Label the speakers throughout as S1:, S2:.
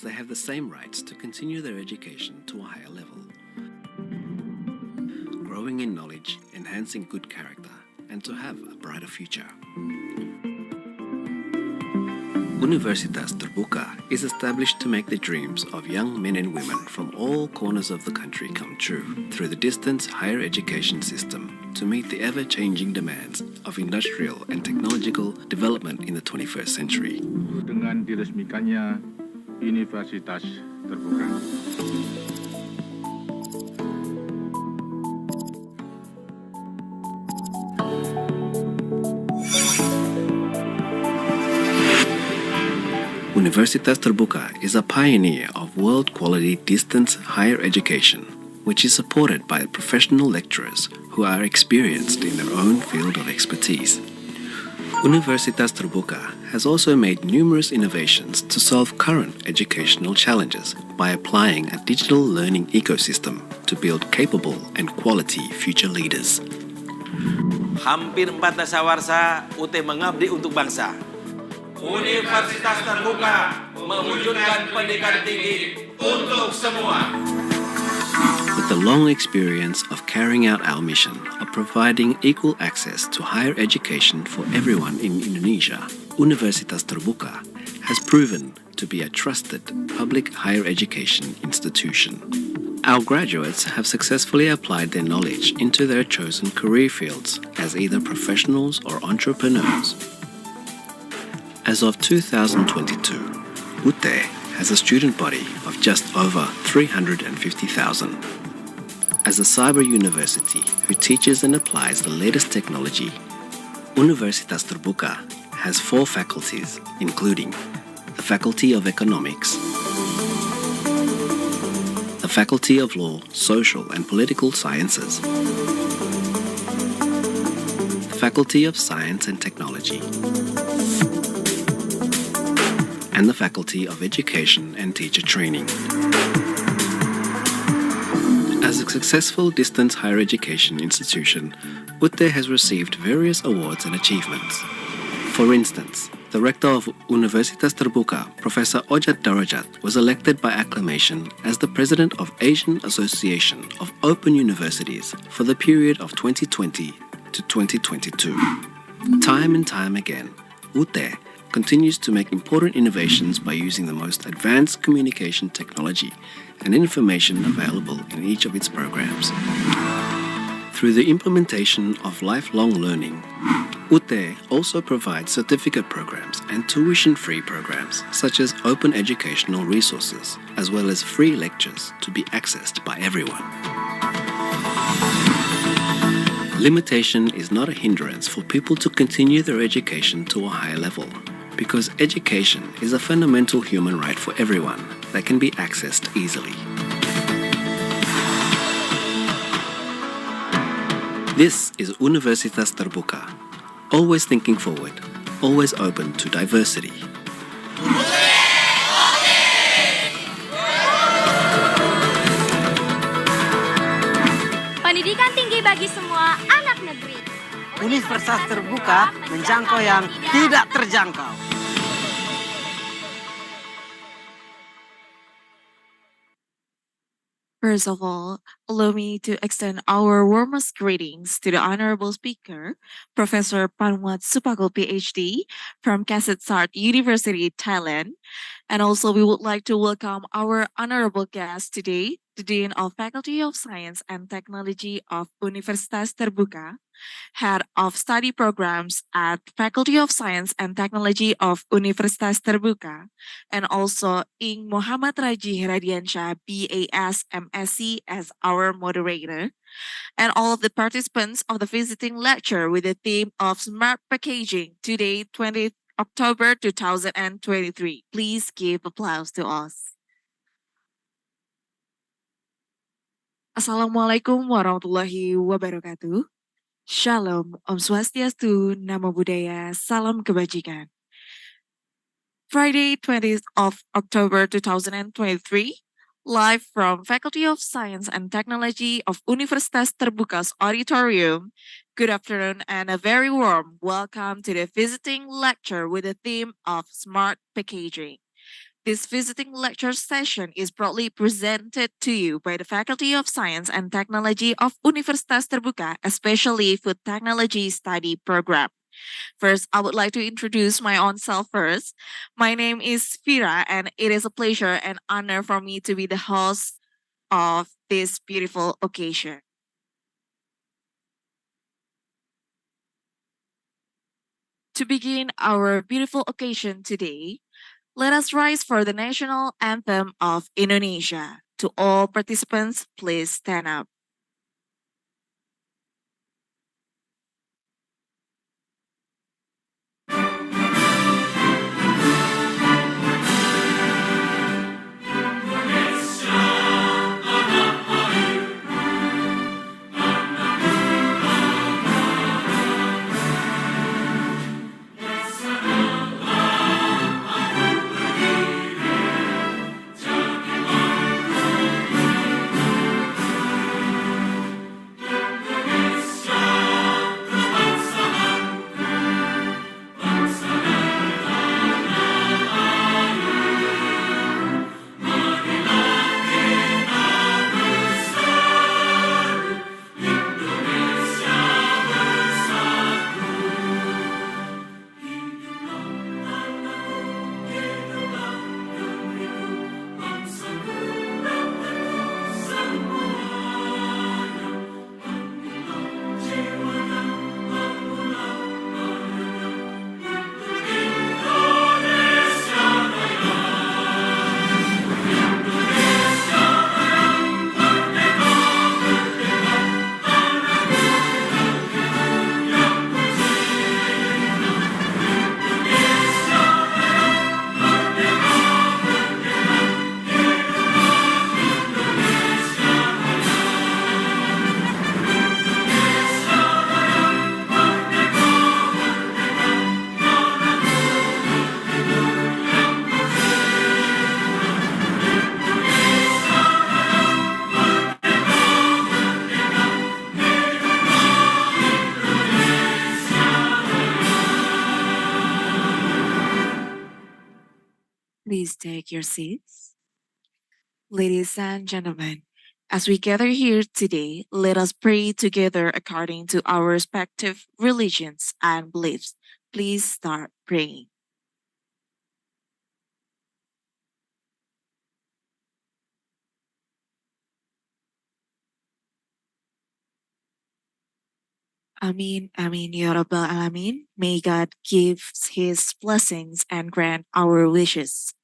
S1: They have the same rights to continue their education to a higher level, growing in knowledge, enhancing good character, and to have a brighter future. Universitas Terbuka is established to make the dreams of young men and women from all corners of the country come true through the distance higher education system to meet the ever-changing demands of industrial and technological development in the 21st century.
S2: Dengan diresmikannya Universitas Terbuka.
S1: Universitas Terbuka is a pioneer of world-quality distance higher education, which is supported by professional lecturers who are experienced in their own field of expertise. Universitas Terbuka has also made numerous innovations to solve current educational challenges by applying a digital learning ecosystem to build capable and quality future leaders.
S3: Hampir 4 dasawarsa UT mengabdi untuk bangsa. Universitas Terbuka mewujudkan pendidikan tinggi untuk semua.
S1: With the long experience of carrying out our mission of providing equal access to higher education for everyone in Indonesia, Universitas Terbuka has proven to be a trusted public higher education institution. Our graduates have successfully applied their knowledge into their chosen career fields as either professionals or entrepreneurs. As of 2022, UT has a student body of just over 350,000. As a cyber university who teaches and applies the latest technology, Universitas Terbuka has 4 faculties, including the Faculty of Economics, the Faculty of Law, Social and Political Sciences, the Faculty of Science and Technology, and the Faculty of Education and Teacher Training. As a successful distance higher education institution, UT has received various awards and achievements. For instance, the rector of Universitas Terbuka, Professor Ojat Darajat, was elected by acclamation as the president of Asian Association of Open Universities for the period of 2020 to 2022. Time and time again, UT continues to make important innovations by using the most advanced communication technology and information available in each of its programs. Through the implementation of lifelong learning, UT also provides certificate programs and tuition-free programs such as open educational resources, as well as free lectures to be accessed by everyone. Limitation is not a hindrance for people to continue their education to a higher level, because education is a fundamental human right for everyone that can be accessed easily. This is Universitas Terbuka, always thinking forward, always open to diversity.
S4: Pendidikan tinggi bagi semua anak negeri.
S5: Universitas Terbuka menjangkau yang tidak terjangkau.
S6: First of all, allow me to extend our warmest greetings to the honorable speaker, Professor Panuwat Suppakul, Ph.D. from Kasetsart University, Thailand. And also we would like to welcome our honorable guest today, the Dean of Faculty of Science and Technology of Universitas Terbuka, Head of Study Programs at Faculty of Science and Technology of Universitas Terbuka, and also Ing Muhammad Rajih Radiansyah, B.A.S. M.Sc as our moderator, and all of the participants of the visiting lecture with the theme of Smart Packaging today, 20th October 2023. Please give applause to us. Assalamualaikum warahmatullahi wabarakatuh. Shalom, Om Swastiastu, Namo Buddhaya, Salam Kebajikan. Friday, 20th of October 2023, live from Faculty of Science and Technology of Universitas Terbuka's Auditorium. Good afternoon and a very warm welcome to the visiting lecture with the theme of Smart Packaging. This visiting lecture session is proudly presented to you by the Faculty of Science and Technology of Universitas Terbuka, especially Food Technology Study Program. First, I would like to introduce my own self first. My name is Safira, and it is a pleasure and honor for me to be the host of this beautiful occasion. To begin our beautiful occasion today, let us rise for the national anthem of Indonesia. To all participants, please stand up. Please take your seats. Ladies and gentlemen, as we gather here today, let us pray together according to our respective religions and beliefs. Please start praying. Amin, amin, ya Rabbal Alamin. May God give his blessings and grant our wishes.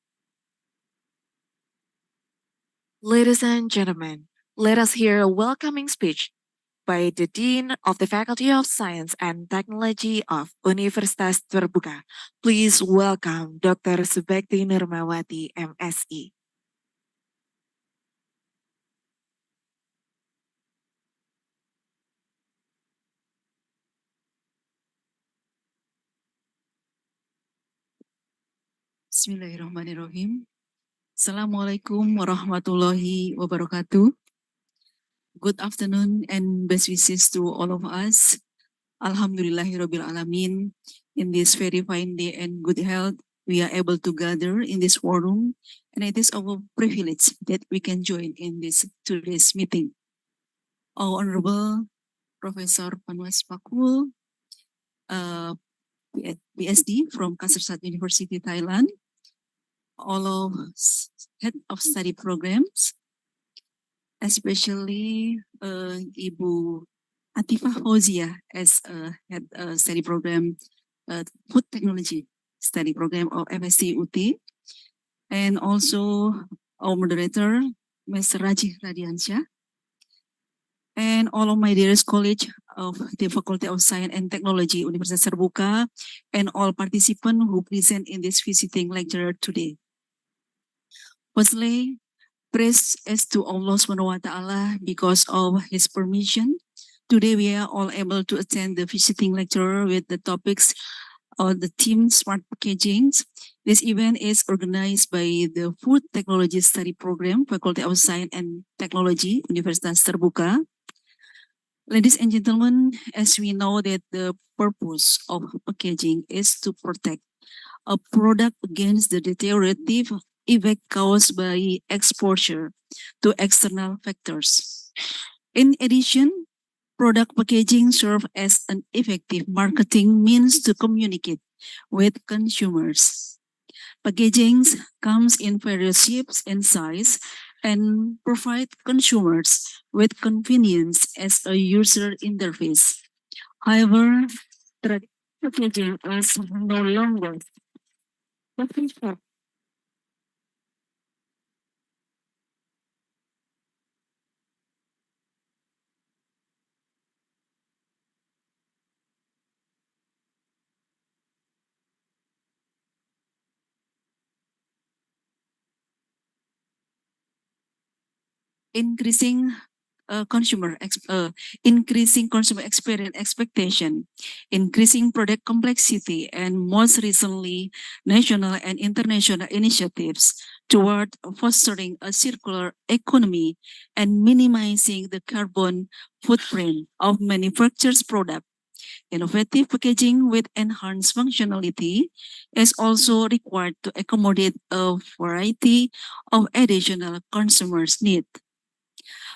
S6: Ladies and gentlemen, let us hear a welcoming speech by the Dean of the Faculty of Science and Technology of Universitas Terbuka. Please welcome Dr. Subekti Nurmawati, M.Sc.
S7: Bismillahirrahmanirrahim. Assalamualaikum warahmatullahi wabarakatuh. Good afternoon and best wishes to all of us. Alhamdulillahirabbil alamin. In this very fine day and good health, we are able to gather in this forum, and it is our privilege that we can join in this today's meeting. Our Honorable Professor Panuwat Suppakul, Ph.D. from Kasetsart University, Thailand, all of head of study programs, especially Ibu Atifah Fauzia as head study program, food technology study program of FST UT, and also our moderator, Mr. Rajih Radiansyah, and all of my dearest colleagues of the Faculty of Science and Technology, Universitas Terbuka, and all participants who present in this visiting lecture today. Firstly, praise is to Allah SWT because of His permission. Today we are all able to attend the visiting lecture with the topics of the theme Smart Packaging. This event is organized by the Food Technology Study Program, Faculty of Science and Technology, Universitas Terbuka. Ladies and gentlemen, as we know that the purpose of packaging is to protect a product against the deteriorative effect caused by exposure to external factors. In addition, product packaging serves as an effective marketing means to communicate with consumers. Packaging comes in various shapes and size and provide consumers with convenience as a user interface. However, traditional packaging is no longer sufficient. Increasing increasing consumer experience expectation, increasing product complexity, and most recently, national and international initiatives toward fostering a circular economy and minimizing the carbon footprint of manufacturers' products. Innovative packaging with enhanced functionality is also required to accommodate a variety of additional consumers' needs.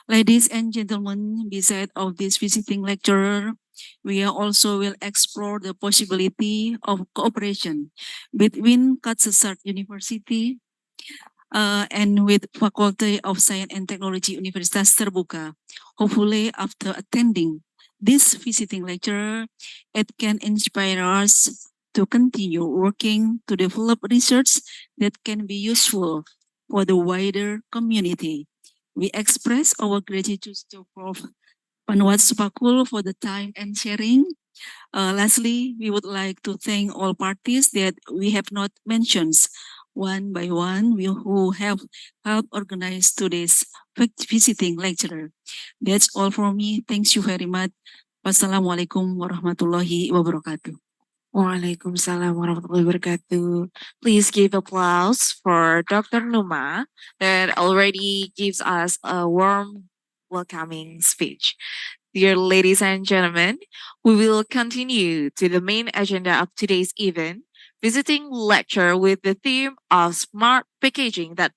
S7: Ladies and gentlemen, beside of this visiting lecturer, we also will explore the possibility of cooperation between Kasetsart University and with Faculty of Science and Technology Universitas Terbuka. Hopefully, after attending this visiting lecture, it can inspire us to continue working to develop research that can be useful for the wider community. We express our gratitude to Prof. Panuwat Suppakul for the time and sharing. Lastly, we would like to thank all parties that we have not mentioned one by one who have helped organize today's visiting lecture. That's all from me. Thank you very much. Wassalamualaikum warahmatullahi wabarakatuh.
S6: Waalaikumsalam warahmatullahi wabarakatuh. Please give applause for Dr. Numa that already gives us a warm welcoming speech. Dear ladies and gentlemen, we will continue to the main agenda of today's event, visiting lecture with the theme of smart packaging that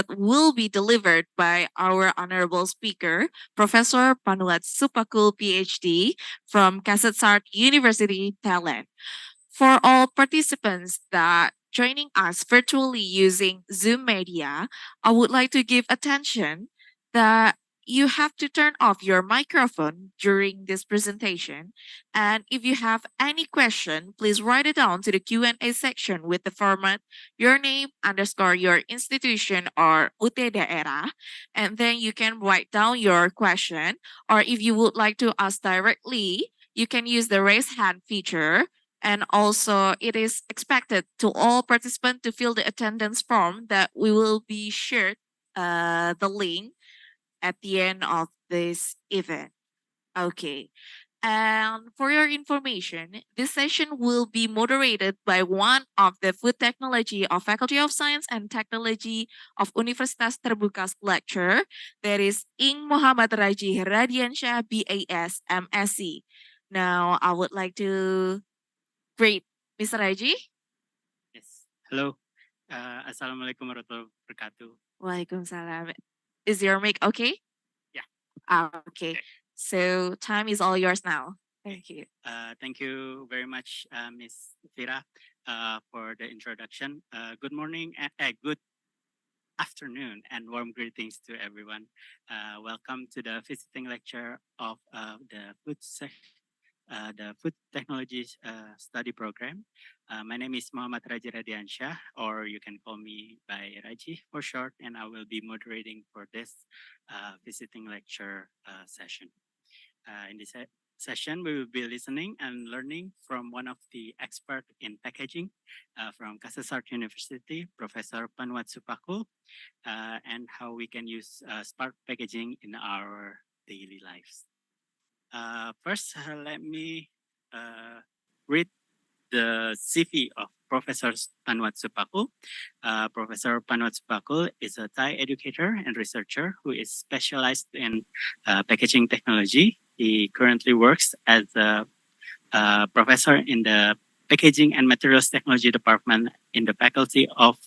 S6: will be delivered by our honorable speaker, Professor Panuwat Suppakul, Ph.D. from Kasetsart University, Thailand. For all participants that joining us virtually using Zoom media, I would like to give attention that you have to turn off your microphone during this presentation. And if you have any question, please write it down to the Q&A section with the format your name underscore your institution or UT daerah. And then you can write down your question. Or if you would like to ask directly, you can use the raise hand feature. And also, it is expected to all participants to fill the attendance form that we will be shared the link at the end of this event. Okay. And for your information, this session will be moderated by one of the Food Technology of Faculty of Science and Technology of Universitas Terbuka's lecturer, that is Ing Muhammad Rajih Radiansyah, B.A.S, M.Sc. Now, I would like to greet Mr. Rajih.
S8: Yes. Hello. Assalamualaikum warahmatullahi wabarakatuh.
S6: Waalaikumsalam. Is your mic okay?
S8: Yeah.
S6: Okay. So time is all yours now. Thank you.
S8: Thank you very much, Ms. Safira, for the introduction. Good morning, good afternoon, and warm greetings to everyone. Welcome to the visiting lecture of the Food Technologies Study Program. My name is Muhammad Radiansyah, or you can call me by Rajih for short, and I will be moderating for this visiting lecture session. In this session, we will be listening and learning from one of the experts in packaging from Kasetsart University, Professor Panuwat Suppakul, and how we can use smart packaging in our daily lives. First, let me read the CV of Professor Panuwat Suppakul. Professor Panuwat Suppakul is a Thai educator and researcher who is specialized in packaging technology. He currently works as a professor in the Packaging and Materials Technology Department in the Faculty of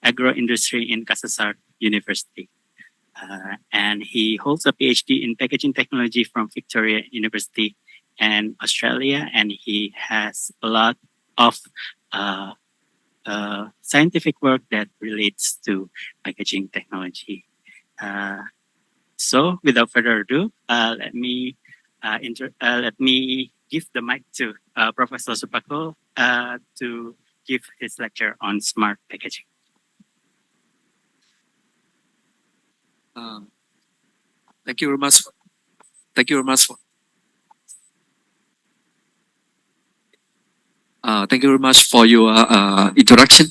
S8: Agro-Industry in Kasetsart University. And he holds a PhD in packaging technology from Victoria University and Australia. And he has a lot of scientific work that relates to packaging technology. So without further ado, let me give the mic to Professor Suppakul to give his lecture on smart packaging.
S9: Thank you very much. Thank you very much. Thank you very much for your introduction.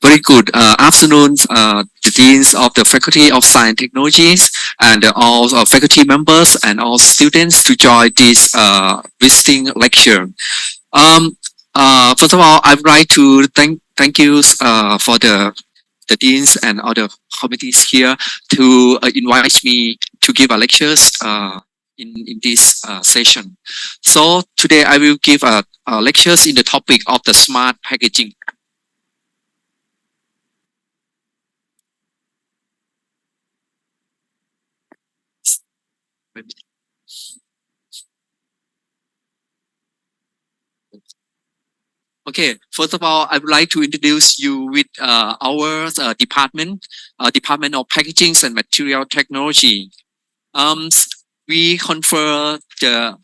S9: Very good afternoon, the deans of the Faculty of Science and Technologies and all faculty members and all students to join this visiting lecture. First of all, I'd like to thank you for the deans and other committees here to invite me to give a lectures in this session. So today I will give lectures in the topic of the smart packaging. Okay, first of all, I would like to introduce you with our department, Department of Packaging and Material Technology. We confer the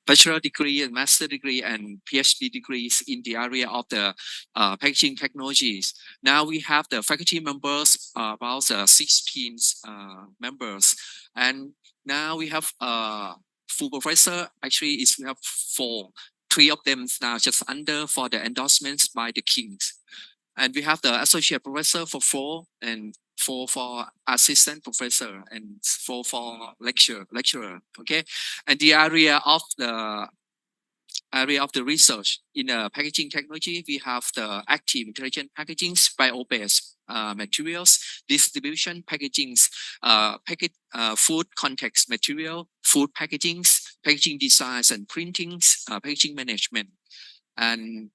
S9: bachelor degree and master degree and Ph.D. degrees in the area of the packaging technologies. Now we have the faculty members, about 16 members, and now we have full professor. Actually, we have 4. 3 of them now just under for the endorsements by the Kings. And we have the associate professor for 4, and 4 for assistant professor, and 4 for lecturer. Okay, and the area of the research in packaging technology, we have the active intelligent packaging, bio-based materials, distribution packagings, food context material, food packagings, packaging designs and printings, packaging management, and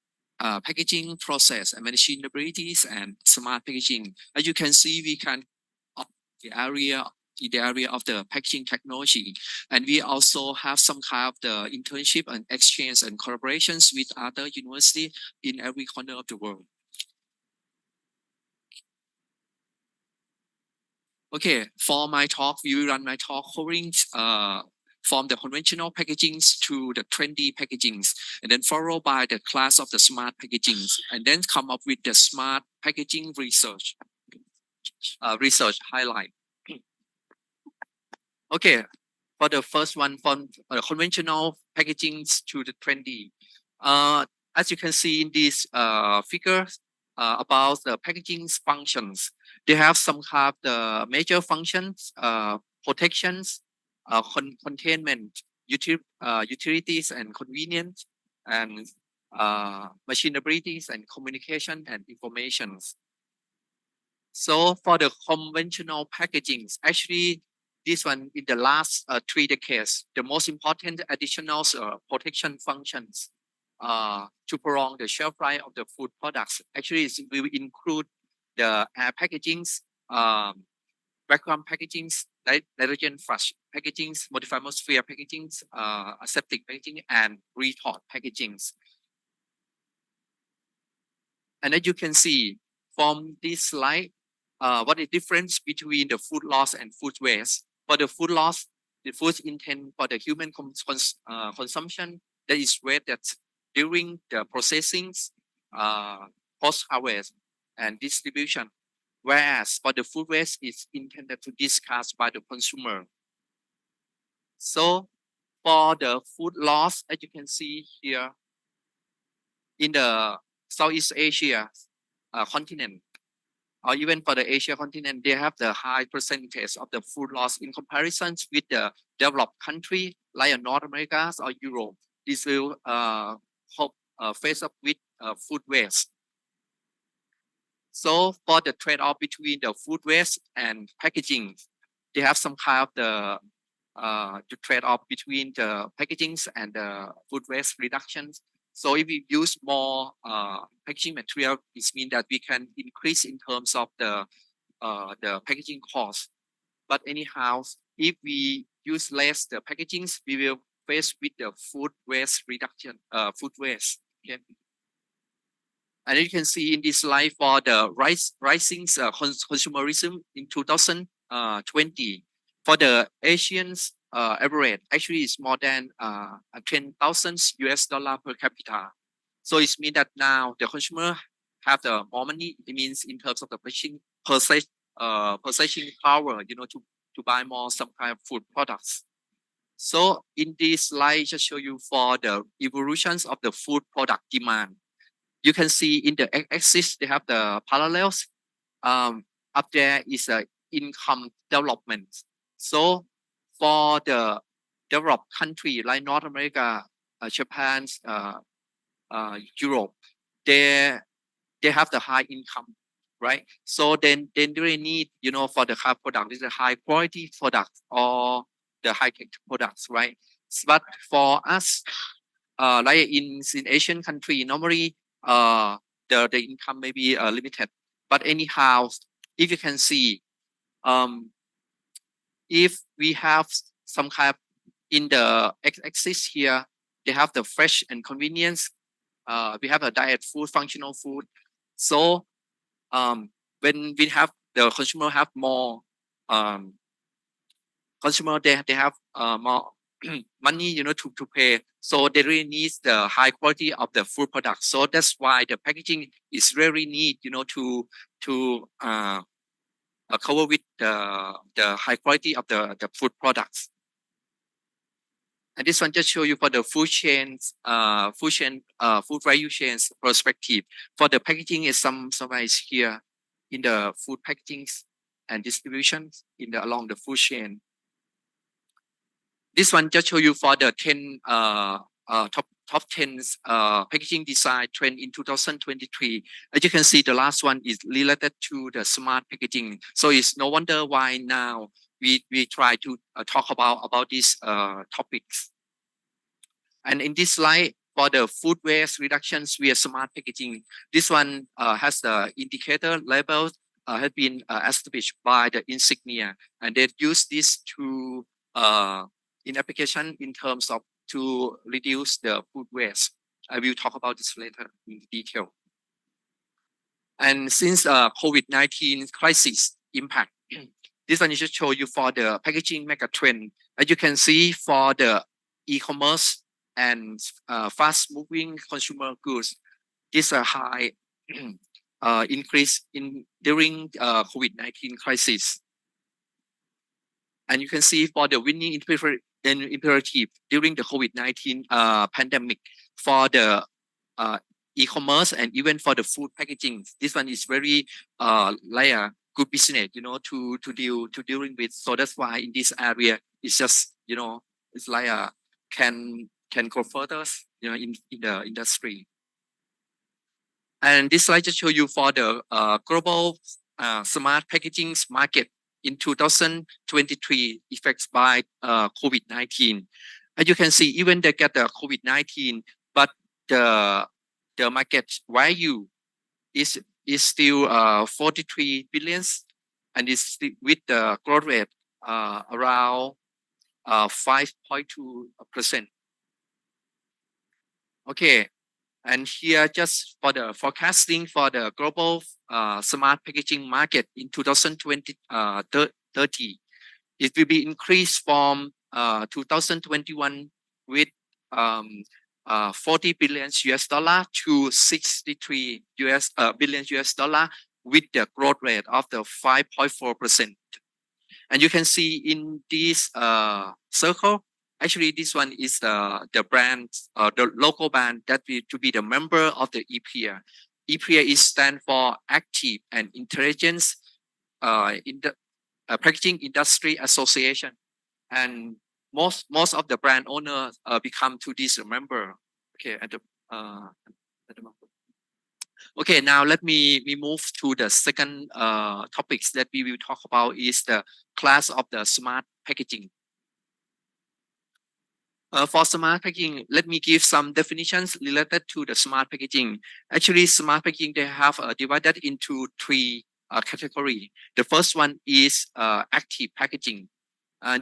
S9: packaging process and machinabilities and smart packaging. As you can see, we can the area of the packaging technology, and we also have some kind of the internship and exchange and collaborations with other universities in every corner of the world. Okay, for my talk, we will run my talk covering from the conventional packagings to the trendy packagings, and then followed by the class of the smart packagings, and then come up with the smart packaging research highlight. Okay, for the first one, from conventional packagings to the trendy. As you can see in these figures about the packaging functions, they have some kind of the major functions, protections, containment, utilities and convenience, and machinabilities and communication and informations. So for the conventional packagings, actually this one in the last 3 decades, the most important additional protection functions to prolong the shelf life of the food products. Actually, we will include the air packagings, vacuum packagings, nitrogen flush packagings, modified atmosphere packagings, aseptic packaging, and retort packagings. And as you can see from this slide, what is the difference between the food loss and food waste? For the food loss, the food intended for the human consumption, that is waste that's during the processing, post-harvest, and distribution. Whereas for the food waste, it's intended to discard by the consumer. So for the food loss, as you can see here, in the Southeast Asia continent, or even for the Asia continent, they have the high percentage of the food loss in comparison with the developed country like North America or Europe. This will face up with food waste. So for the trade-off between the food waste and packaging, they have some kind of the trade-off between the packagings and the food waste reductions. So if we use more packaging material, it means that we can increase in terms of the packaging cost. But anyhow, if we use less the packagings, we will face with the food waste reduction, food waste. Okay. And you can see in this slide for the rising consumerism in 2020 for the Asians average actually is more than 10,000 US dollar per capita. So it means that now the consumer have the more money. It means in terms of the purchasing power, to buy more some kind of food products. So in this slide, just show you for the evolutions of the food product demand. You can see in the axis they have the parallels. Up there is income development. So for the developed country like North America, Japan, Europe, they have the high income, right? So then they really need, for the high product, is a high quality product or the high tech products, right? But for us, like in Asian country, normally the income may be limited. But anyhow, if you can see, if we have some kind of in the x-axis here, they have the fresh and convenience. We have a diet food, functional food. So when we have the consumer have more consumer, they have more money, to pay. So they really need the high quality of the food products. So that's why the packaging is really need, to cover with the high quality of the food products. And this one just show you for the food chains, food value chains perspective. For the packaging is summarized here in the food packagings and distributions along the food chain. This one just show you for the 10 top 10 packaging design trend in 2023. As you can see, the last one is related to the smart packaging. So it's no wonder why now we try to talk about these topics. And in this slide, for the food waste reductions via smart packaging, this one has the indicator labels has been established by the insignia, and they use this to in application in terms of to reduce the food waste. I will talk about this later in detail. And since COVID-19 crisis impact, this one is just show you for the packaging mega trend. As you can see for the e-commerce and fast-moving consumer goods, this a high increase during COVID-19 crisis. And you can see for the winning imperative during the COVID-19 pandemic for the e-commerce and even for the food packaging. This one is very like a good business, to dealing with. So that's why in this area it's just it's like a can go further, in the industry. And this slide just show you for the global smart packaging market in 2023 effects by COVID-19. As you can see, even they get the COVID-19, but the market value is still 43 billions, and is with the growth rate around 5.2%. Okay, and here just for the forecasting for the global smart packaging market in 2030, it will be increased from 2021 with 40 billion US dollar to 63 billion US dollar with the growth rate of the 5.4%. And you can see in this circle, actually this one is the brand, the local brand that will to be the member of the EPA. EPA is stand for Active and Intelligence in the Packaging Industry Association, and most of the brand owners become to this member. Okay, at the okay, now let me move to the second topics that we will talk about is the class of the smart packaging. For smart packaging, let me give some definitions related to the smart packaging. Actually, smart packaging, they have divided into three categories. The first one is active packaging.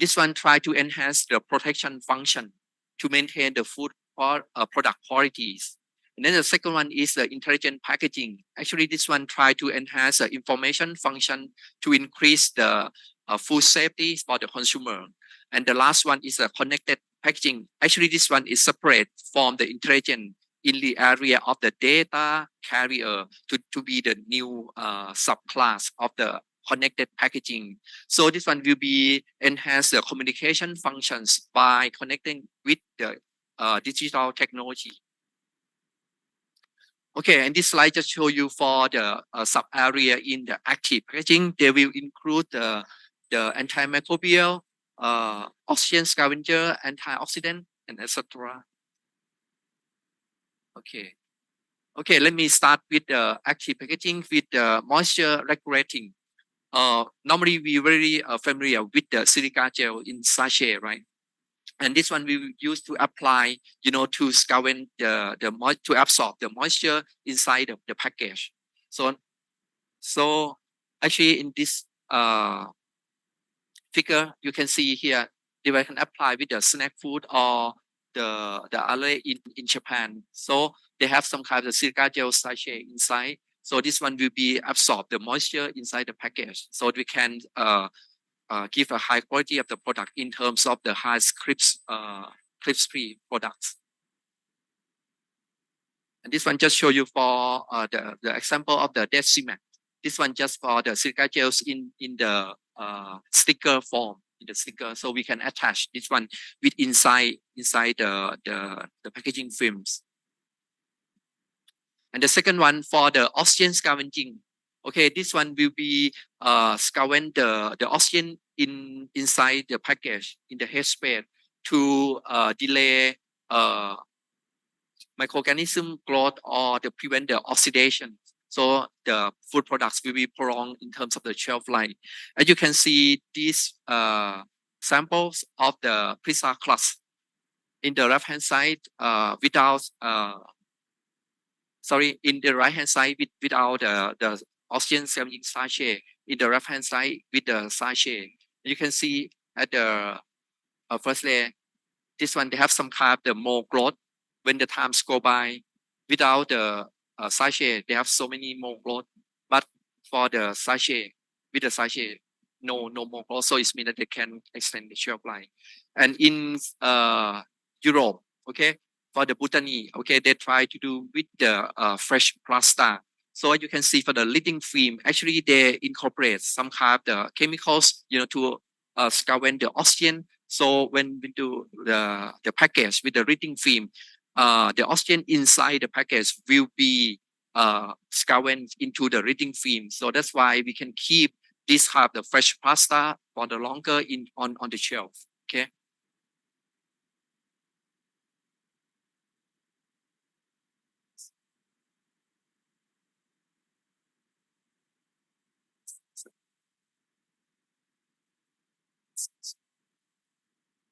S9: This one try to enhance the protection function to maintain the food or product qualities. And then the second one is the intelligent packaging. Actually, this one try to enhance the information function to increase the food safety for the consumer. And the last one is a connected packaging. Actually, this one is separate from the intelligent in the area of the data carrier to be the new subclass of the connected packaging. So this one will be enhance the communication functions by connecting with the digital technology. Okay, and this slide just show you for the sub area in the active packaging. They will include the antimicrobial, oxygen scavenger, antioxidant, and etc. Okay, let me start with the active packaging with the moisture regulating. Normally we very familiar with the silica gel in sachet, right? And this one we use to apply, to scavenge to absorb the moisture inside of the package. So actually in this figure, you can see here, they can apply with the snack food or the array in Japan. So they have some kind of silica gel sachet inside. So this one will be absorb the moisture inside the package. So we can give a high quality of the product in terms of the high crisp-free products. And this one just show you for the example of the dead cement. This one just for the silica gels in the sticker form, in the sticker. So we can attach this one with inside the packaging films. And the second one for the oxygen scavenging. Okay, this one will be scavenge the oxygen inside the package in the headspace to delay microorganism growth or to prevent the oxidation. So the food products will be prolonged in terms of the shelf life. As you can see, these samples of the pizza crust in the left hand side without in the right hand side without the oxygen scavenging sachet, in the left hand side with the sachet. You can see at the first layer, this one they have some kind of the more growth when the times go by. Without the sachet, they have so many more growth, but for the sachet, with the sachet, no more growth. So it means that they can extend the shelf life. And in Europe, okay, for the botany, okay, they try to do with the fresh pasta. So you can see for the living film, actually they incorporate some kind of the chemicals, to scavenge the oxygen. So when we do the package with the living film, the oxygen inside the package will be scavenged into the living film. So that's why we can keep this kind of the fresh pasta for the longer on the shelf. Okay.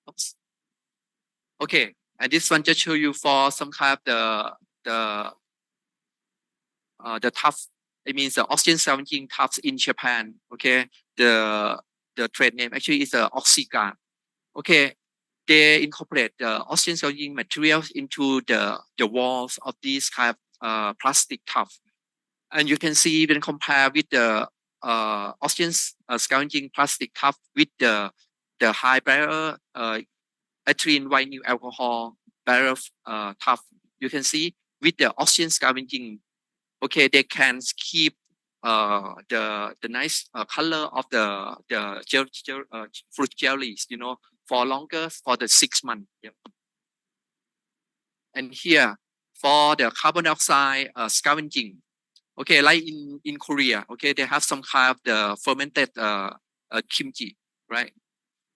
S9: Oops. Okay, and this one just show you for some kind of the tough. It means the oxygen scavenging tufts in Japan. Okay, the trade name actually is the Oxyguard. Okay, they incorporate the oxygen scavenging materials into the walls of these kind of plastic tuff. And you can see when compare with the oxygen scavenging plastic tuff with the high barrier ethylene vinyl alcohol barrier tuff, you can see with the oxygen scavenging, okay, they can keep the nice color of the fruit jellies, for longer, for the 6 months. Yep. And here for the carbon dioxide scavenging, okay, like in Korea, okay, they have some kind of the fermented kimchi, right?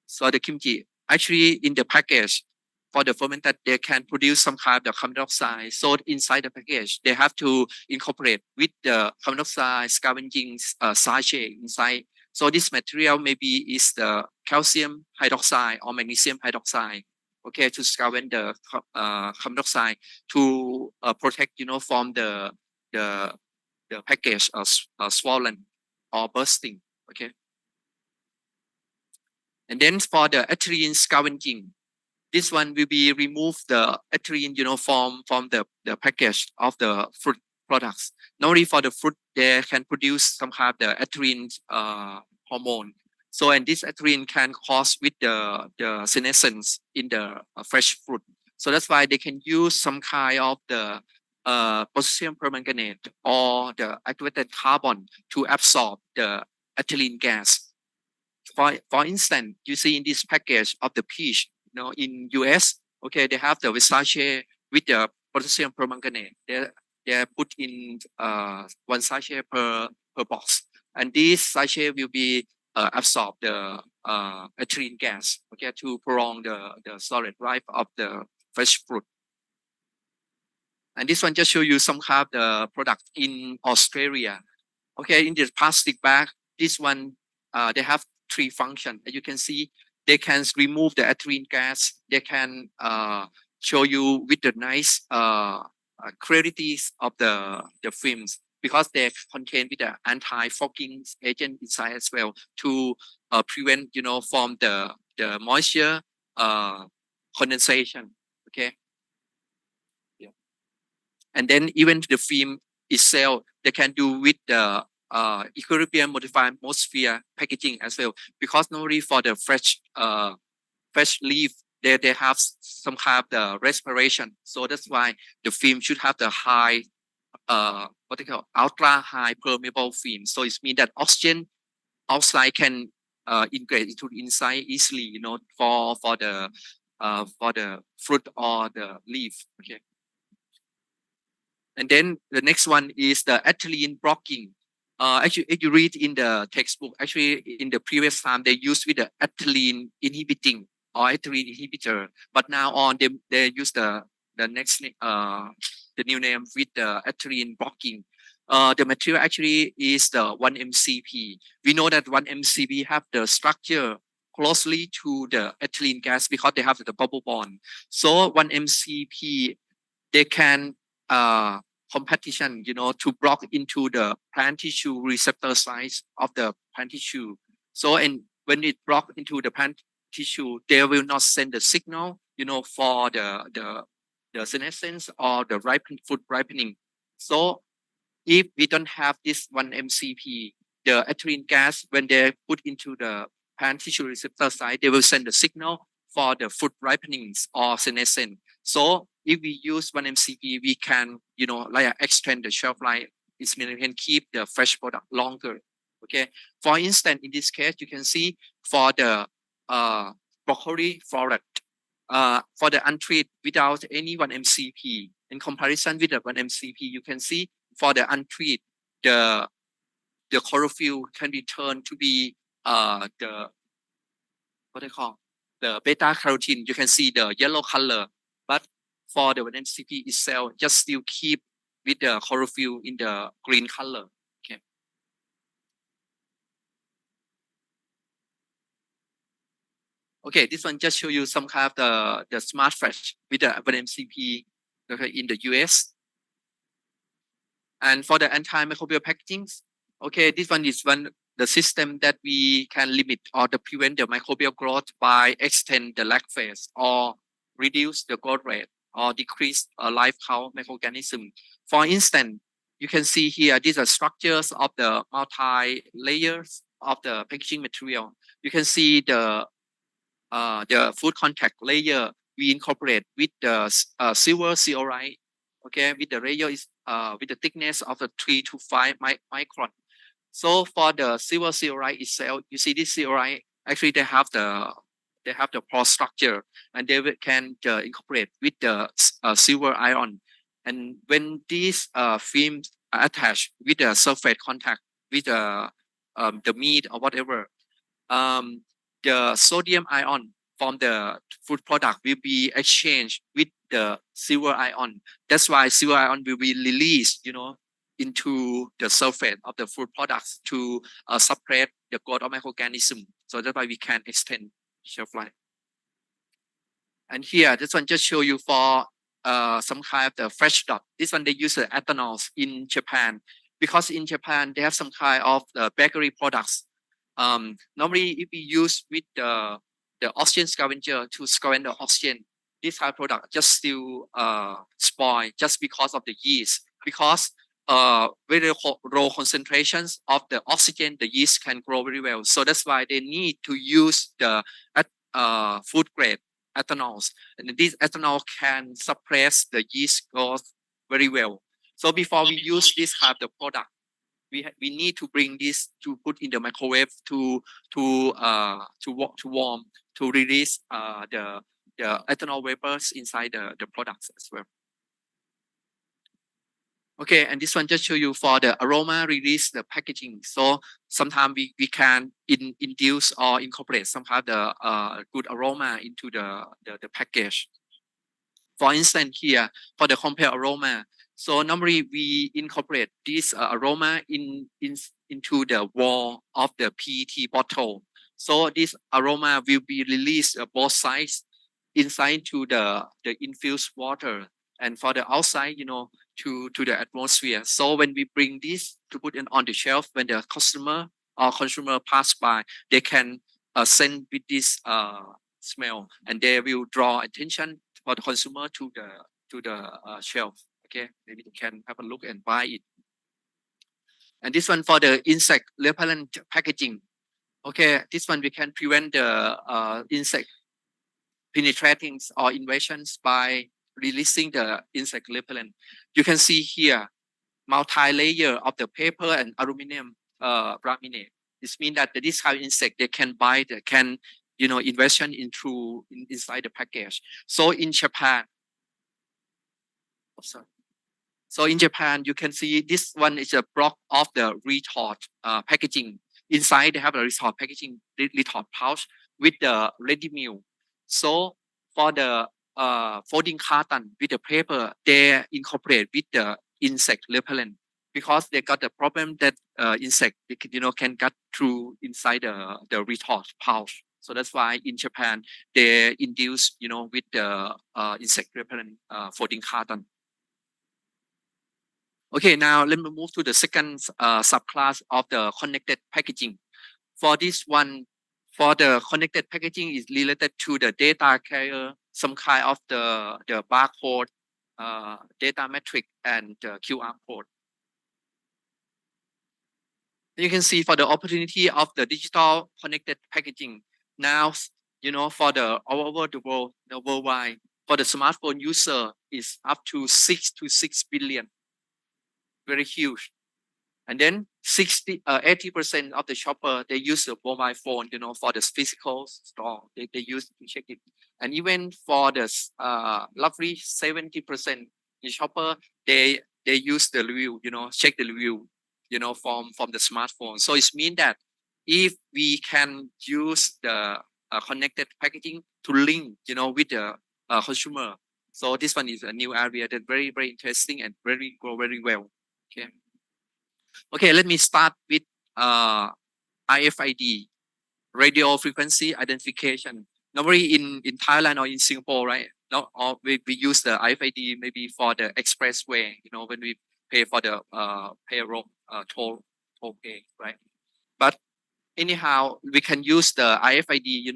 S9: So the kimchi, actually in the package for the fermented, they can produce some kind of the carbon dioxide. So inside the package, they have to incorporate with the carbon dioxide scavenging sachet inside. So this material maybe is the calcium hydroxide or magnesium hydroxide. okay, to scavenge the carbon dioxide to protect, from the package swollen or bursting, okay. And then for the ethylene scavenging, this one will be remove the ethylene, from the package of the fruit products. Normally for the fruit, they can produce some kind of the ethylene hormone. So, and this ethylene can cause with the senescence in the fresh fruit. So that's why they can use some kind of the potassium permanganate or the activated carbon to absorb the ethylene gas. For instance, you see in this package of the peach, in US, okay, they have the sachet with the potassium permanganate. They put in one sachet per box, and this sachet will be absorb the ethylene gas, okay, to prolong the solid life of the fresh fruit. And this one just show you some kind of the product in Australia. Okay, in the plastic bag, this one they have 3 functions. As you can see, they can remove the ethylene gas. They can show you with the nice qualities of the films, because they contain with the anti-fogging agent inside as well to prevent, from the moisture condensation. Okay. Yeah. And then even the film itself, they can do with the equilibrium modified atmosphere packaging as well, because normally for the fresh leaf, they have some kind of the respiration. So that's why the film should have the high what they call ultra high permeable film. So it means that oxygen outside can integrate into the inside easily, for the fruit or the leaf. Okay. And then the next one is the ethylene blocking. Actually, if you read in the textbook, actually in the previous time they used with the ethylene inhibiting or ethylene inhibitor, but now on they use the next the new name with the ethylene blocking. The material actually is the 1-MCP. We know that 1-MCP have the structure closely to the ethylene gas because they have the bubble bond. So 1-MCP, they can competition, to block into the plant tissue receptor sites of the plant tissue. So, and when it block into the plant tissue, they will not send the signal, for the senescence or the food ripening. So, if we don't have this 1-MCP, the ethylene gas, when they put into the plant tissue receptor site, they will send the signal for the food ripenings or senescence. So if we use 1-MCP, we can, like extend the shelf life. It means we can keep the fresh product longer. Okay. For instance, in this case, you can see for the broccoli floret, for the untreated without any 1-MCP, in comparison with the 1-MCP, you can see for the untreated, the chlorophyll can be turned to be the what they call the beta carotene. You can see the yellow color, but for the 1-MCP itself, just still keep with the chlorophyll in the green color. Okay. Okay, this one just show you some kind of the smart fresh with the 1-MCP in the US. And for the antimicrobial packaging, okay, this one is the system that we can limit or to prevent the microbial growth by extend the lag phase or reduce the growth rate or decrease life count microorganism. For instance, you can see here, these are structures of the multi-layers of the packaging material. You can see the food contact layer we incorporate with the silver zeolite. Okay, with the layer is with the thickness of the 3 to 5 micron. So for the silver zeolite itself, you see this zeolite actually they have the pore structure, and they can incorporate with the silver ion. And when these films are attached with the surface contact with the meat or whatever, the sodium ion from the food product will be exchanged with the silver ion. That's why silver ion will be released, into the surface of the food products to suppress the growth of microorganism. So that's why we can extend shelf life. And here, this one just show you for some kind of the fresh dot. This one they use the ethanol in Japan because in Japan they have some kind of the bakery products. Normally, if we use with the oxygen scavenger to scavenger the oxygen, this kind of product just still spoil just because of the yeast. Because very low concentrations of the oxygen, the yeast can grow very well. So that's why they need to use the food grade ethanol, and this ethanol can suppress the yeast growth very well. So before we use this kind of product, we need to bring this to put in the microwave to warm to release the ethanol vapors inside the products as well. Okay, and this one just show you for the aroma release the packaging. So sometimes we can induce or incorporate some kind of the good aroma into the package. For instance, here for the compare aroma, so normally we incorporate this aroma into the wall of the PET bottle. So this aroma will be released both sides inside to the infused water and for the outside, to the atmosphere. So when we bring this to put it on the shelf, when the customer or consumer pass by, they can send with this smell, and they will draw attention for the consumer to the shelf. Okay, maybe they can have a look and buy it. And this one for the insect repellent packaging. Okay, this one we can prevent the insect penetrating or invasions by releasing the insect repellent. You can see here multi-layer of the paper and aluminum laminate. This means that this kind of insect they can bite, can invasion inside the package. So in Japan, so in Japan you can see this one is a block of the retort packaging. Inside they have a retort packaging retort pouch with the ready meal. So for the folding carton with the paper, they incorporate with the insect repellent because they got the problem that insect can get through inside the retort pouch. So that's why in Japan they induce with the insect repellent folding carton. Okay, now let me move to the second subclass of the connected packaging. For this one, for the connected packaging is related to the data carrier, some kind of the barcode, data metric, and QR code. You can see for the opportunity of the digital connected packaging. Now, for the all over the world, worldwide, for the smartphone user is up to 6 billion. Very huge. And then 80% of the shopper, they use the mobile phone, for the physical store. They use to check it. And even for the roughly 70% the shopper, they use the review, check the review, from the smartphone. So it means that if we can use the connected packaging to link, with the consumer. So this one is a new area that very, very interesting and grow very well. Okay. Okay, let me start with RFID, radio frequency identification. Normally in Thailand or in Singapore, right? Now we use the RFID maybe for the expressway, when we pay for the payroll toll pay, right? But anyhow, we can use the RFID,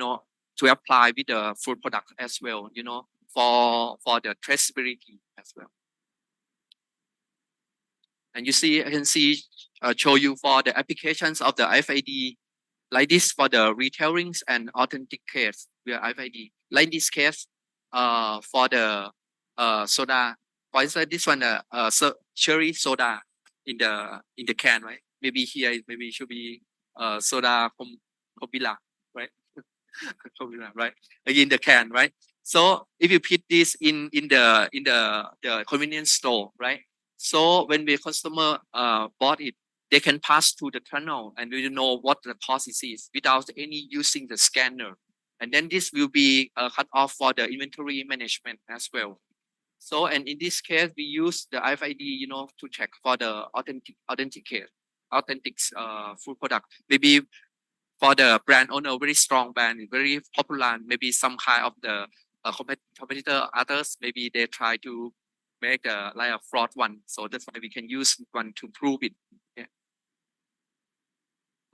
S9: to apply with the food product as well, for the traceability as well. And I can show you for the applications of the RFID, like this for the retailings and authentic case via RFID. Like this case, for the soda, for instance, this one cherry soda in the can, right? Maybe here it should be soda Kobila, right? Kobila, right? Like in the can, right? So if you put this in the convenience store, right? So when the customer bought it, they can pass through the tunnel and we know what the cost is without any using the scanner. And then this will be cut off for the inventory management as well. So, and in this case, we use the RFID, to check for the authentic food product. Maybe for the brand owner, very strong brand, very popular, maybe some kind of the competitor others, maybe they try to make like a fraud one. So that's why we can use one to prove it. Yeah.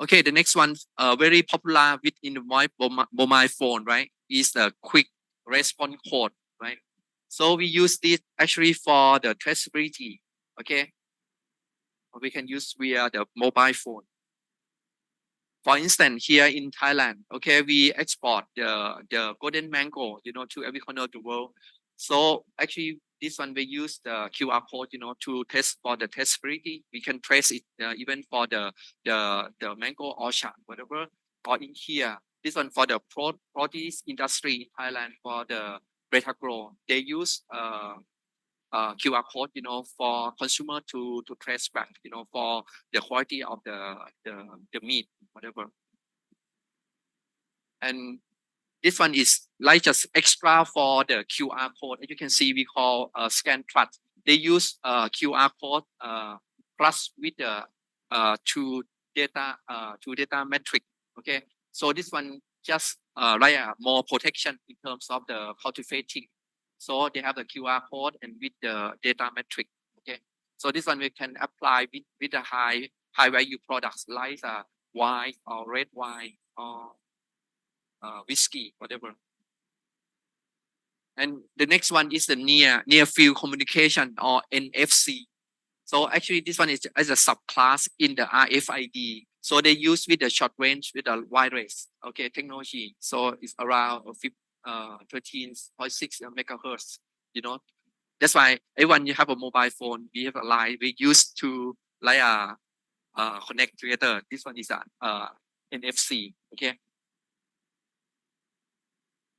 S9: Okay, the next one, very popular within the mobile phone, right, is the quick response code, right? So we use this actually for the traceability, okay? We can use via the mobile phone. For instance, here in Thailand, okay, we export the golden mango, to every corner of the world. So actually, this one we use the QR code, to test for the traceability. We can trace it even for the mango orchard, whatever. Or in here, this one for the produce industry in Thailand, for the beta grow, they use QR code, for consumer to trace back, for the quality of the meat, whatever. And this one is like just extra for the QR code. As you can see, we call scan trust. They use QR code plus with the to data metric. Okay, so this one just like more protection in terms of the cultivating. So they have the QR code and with the data metric. Okay, so this one we can apply with the high value products like wine or red wine or whiskey, whatever. And the next one is the near field communication, or NFC. So actually this one is as a subclass in the RFID. So they use with the short range with the wireless, okay, technology. So it's around 13.6 megahertz, That's why when you have a mobile phone, we have a line we use to like connect together. This one is NFC, okay.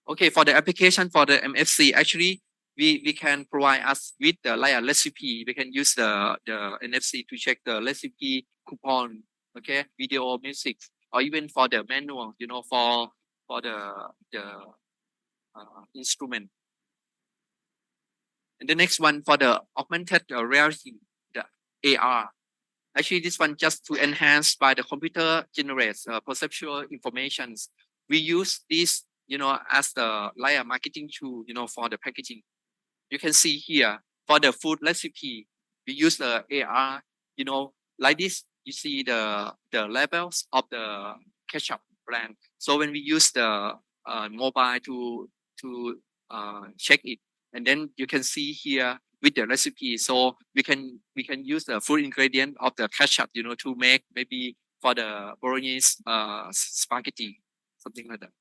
S9: Okay, for the application for the M.Sc, actually, we can provide us with the like a recipe. We can use the NFC to check the recipe coupon, okay, video, music, or even for the manual, for the instrument. And the next one for the augmented reality, the AR. Actually, this one just to enhance by the computer generates perceptual informations. We use this, as the like a marketing tool, for the packaging. You can see here for the food recipe, we use the AR, like this. You see the labels of the ketchup brand. So when we use the mobile to check it, and then you can see here with the recipe. So we can use the full ingredient of the ketchup, to make maybe for the bolognese spaghetti, something like that.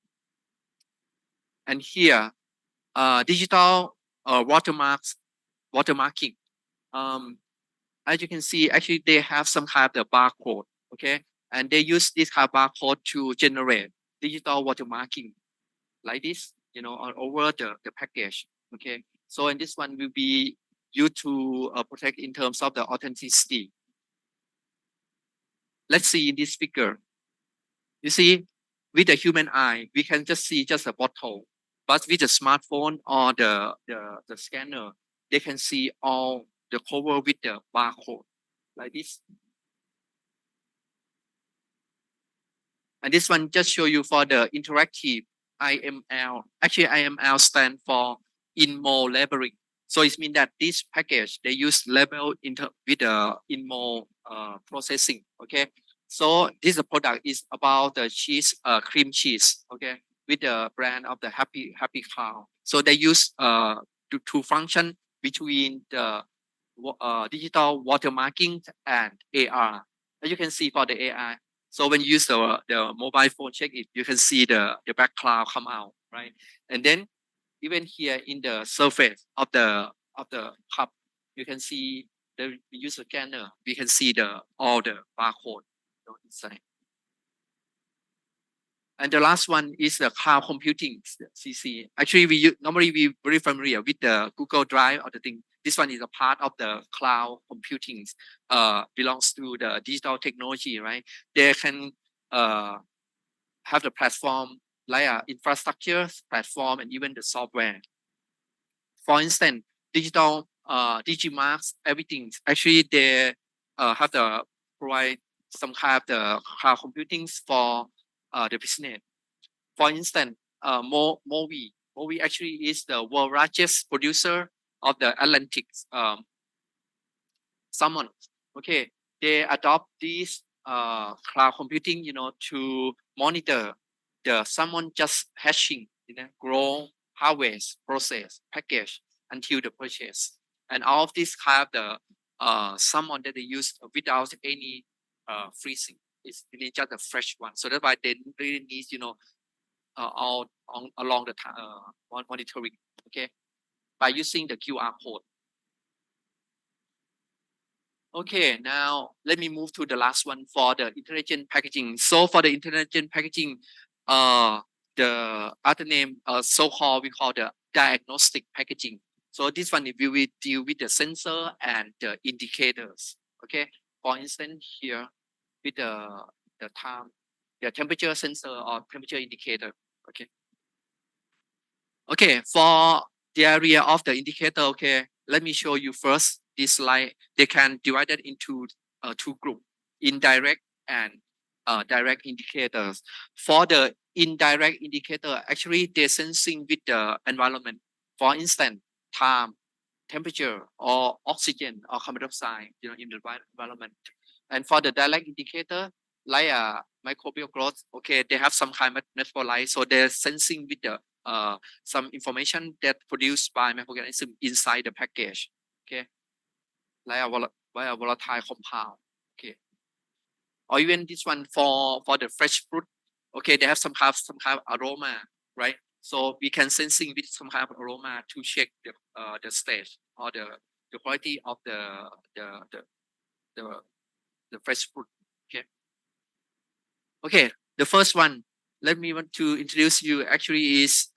S9: And here, digital watermarking. As you can see, actually they have some kind of the barcode, okay, and they use this kind of barcode to generate digital watermarking, like this, all over the package, okay. So and this one will be used to protect in terms of the authenticity. Let's see in this figure. You see, with the human eye, we can just see just a bottle. But with the smartphone or the scanner, they can see all the cover with the barcode, like this. And this one just show you for the interactive IML. Actually, IML stand for in-mode labeling. So it means that this package, they use label with the in-mode processing, okay? So this product is about the cheese, cream cheese, okay, with the brand of the Happy Cow. So they use to function between the digital watermarking and AR. As you can see for the AR. So when you use the mobile phone, check it, you can see the back cloud come out, right? And then even here in the surface of the cup, you can see the user scanner. We can see all the barcode inside. And the last one is the cloud computing, CC. Actually, normally we very familiar with the Google Drive or the thing. This one is a part of the cloud computing, belongs to the digital technology, right? They can have the platform like infrastructure, platform, and even the software. For instance, digital Digimarks, everything. Actually, they have to provide some kind of the cloud computing for the business. For instance, movie, Mowi actually is the world largest producer of the Atlantic salmon. Okay, they adopt this cloud computing, to monitor the salmon just hatching, grow, harvest, process, package until the purchase. And all of this have the salmon that they use without any freezing. It's really just a fresh one. So that's why they really need, all along the monitoring. Okay, by using the QR code. Okay, now let me move to the last one for the intelligent packaging. So for the intelligent packaging, the other name, so-called, we call the diagnostic packaging. So this one, we will deal with the sensor and the indicators. Okay, for instance, here with the time, the temperature sensor or temperature indicator. Okay. Okay, for the area of the indicator, okay, let me show you first this slide. They can divide it into two groups, indirect and direct indicators. For the indirect indicator, actually they're sensing with the environment. For instance, time, temperature, or oxygen or carbon dioxide, in the environment. And for the direct indicator, like microbial growth, okay, they have some kind of metabolite, so they're sensing with the some information that produced by microorganism inside the package. Okay, like a volatile compound. Okay, or even this one for the fresh fruit. Okay, they have some kind of aroma, right? So we can sensing with some kind of aroma to check the stage or the quality of the fresh fruit. Okay. Okay, the first one, let me want to introduce you actually is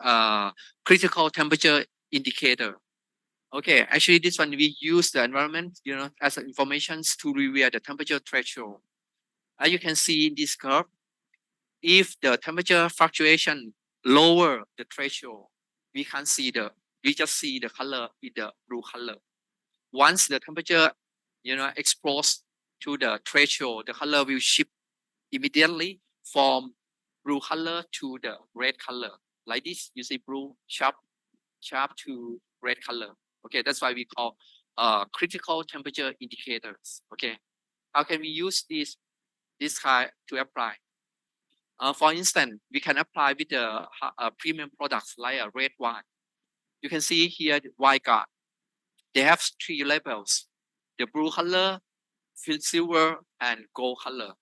S9: critical temperature indicator. Okay, actually this one we use the environment, as information to reveal the temperature threshold. As you can see in this curve, if the temperature fluctuation lower the threshold, we just see the color with the blue color. Once the temperature, explodes to the threshold, the color will shift immediately from blue color to the red color. Like this, you see blue sharp to red color. Okay, that's why we call critical temperature indicators. Okay, how can we use this kind to apply? For instance, we can apply with the premium products like a red wine. You can see here the wine guard. They have three labels: the blue color, silver, and gold color.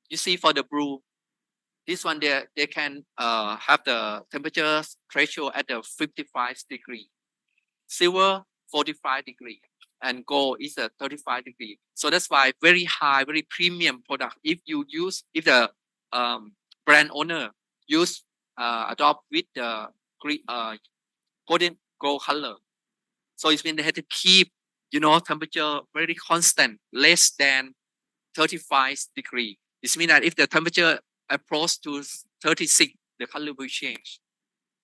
S9: You see for the blue, this one they can have the temperature threshold at the 55 degree, silver 45 degree, and gold is a 35 degree. So that's why very high, very premium product. If the brand owner adopt with the golden gold color, so it means they have to keep temperature very constant, less than 35 degree. This means that if the temperature approach to 36, the color will change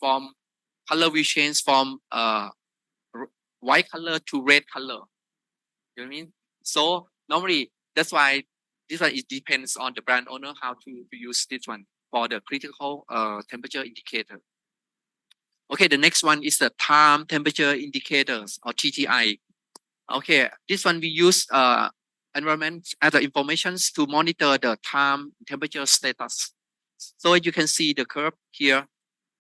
S9: from white color to red color. You know what I mean? So normally that's why this one, it depends on the brand owner how to use this one for the critical temperature indicator. Okay, the next one is the time temperature indicators or TTI. Okay, this one we use environment as the information to monitor the time temperature status. So you can see the curve here.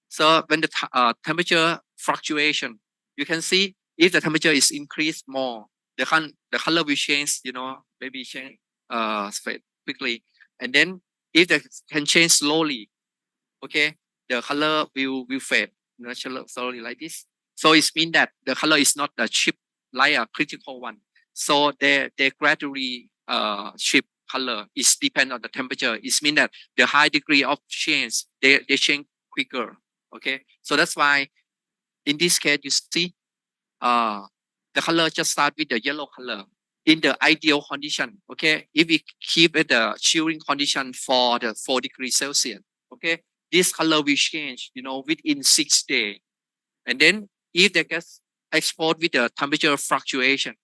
S9: So when the temperature fluctuation, you can see if the temperature is increased more, the color will change, maybe change quickly. And then if they can change slowly, okay, the color will fade, slowly like this. So it means that the color is not a chip like a critical one. So they gradually shift color. It depends on the temperature. It means that the high degree of change, they change quicker. Okay, so that's why in this case you see the color just start with the yellow color in the ideal condition. Okay, if we keep it the chilling condition for the 4 degrees Celsius, okay, this color will change, within 6 days. And then if they get exposed with the temperature fluctuation,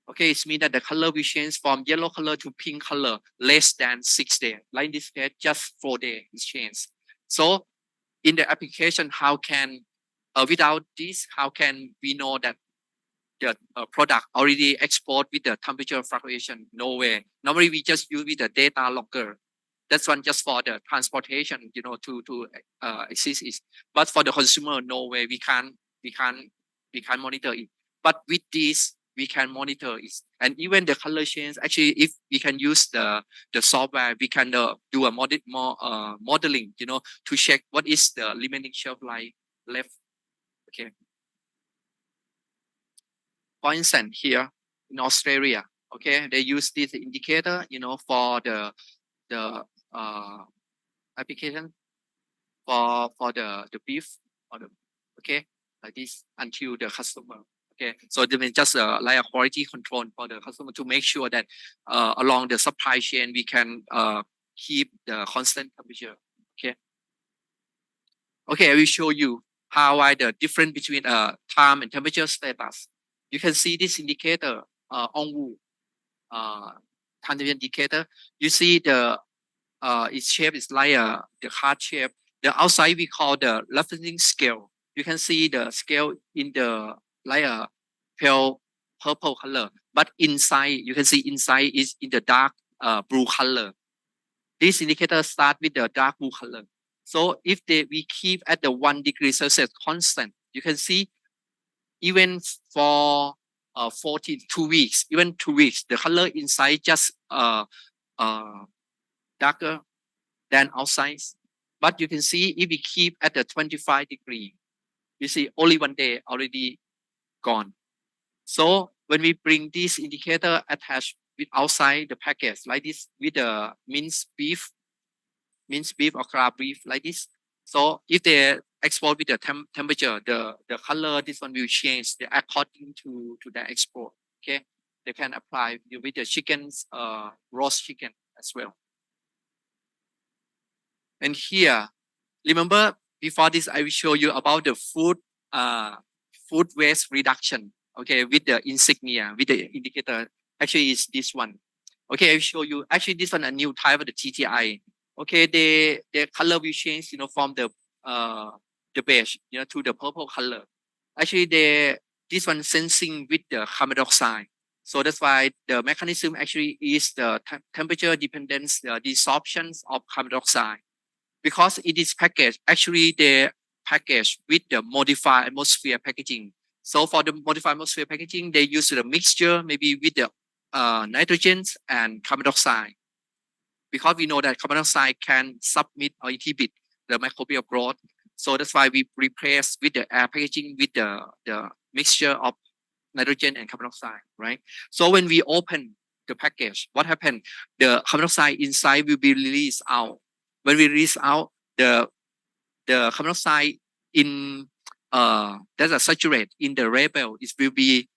S9: okay, it means that the color will change from yellow color to pink color less than 6 days. Like in this case, just 4 days it changes. So in the application, how can without this, how can we know that the product already export with the temperature fluctuation? No way. Normally we just use with the data logger. That's one just for the transportation, you know, to exist is. But for the consumer, no way. We can't monitor it. But with this, we can monitor it. And even the color change, actually, if we can use the software, we can do a modeling, you know, to check what is the remaining shelf life left. Okay. For instance, here in Australia, okay, they use this indicator, you know, for the application for the beef or the, okay, like this until the customer. Okay, so they may just like a quality control for the customer to make sure that along the supply chain we can keep the constant temperature. Okay. Okay, I will show you how the difference between time and temperature status. You can see this indicator on wood, temperature indicator. You see the its shape is like the heart shape. The outside we call the referencing scale. You can see the scale in the like a pale purple color, but inside you can see inside is in the dark blue color. This indicator start with the dark blue color. So if we keep at the 1 degree Celsius constant, you can see even for 2 weeks, even 2 weeks, the color inside just darker than outside. But you can see if we keep at the 25 degree, you see only 1 day already gone. So when we bring this indicator attached with outside the package like this with the minced beef or crab beef like this. So if they export with the temperature, the color, this one will change according to the export. Okay, they can apply with the chickens, roast chicken as well. And here, remember before this, I will show you about the food waste reduction. Okay, with the insignia, with the indicator. Actually, it's this one. Okay, I will show you. Actually, this one a new type of the TTI. Okay, the color will change, you know, from the beige, you know, to the purple color. Actually, this one sensing with the carbon dioxide. So that's why the mechanism actually is the temperature dependence, the desorption of carbon dioxide. Because it is packaged, actually they packaged with the modified atmosphere packaging. So for the modified atmosphere packaging, they use the mixture maybe with the nitrogen and carbon dioxide. Because we know that carbon dioxide can submit or inhibit the microbial growth. So that's why we replace with the air packaging with the mixture of nitrogen and carbon dioxide, right? So when we open the package, what happened? The carbon dioxide inside will be released out. When we release out the carbon dioxide in that's a saturate in the label, it will be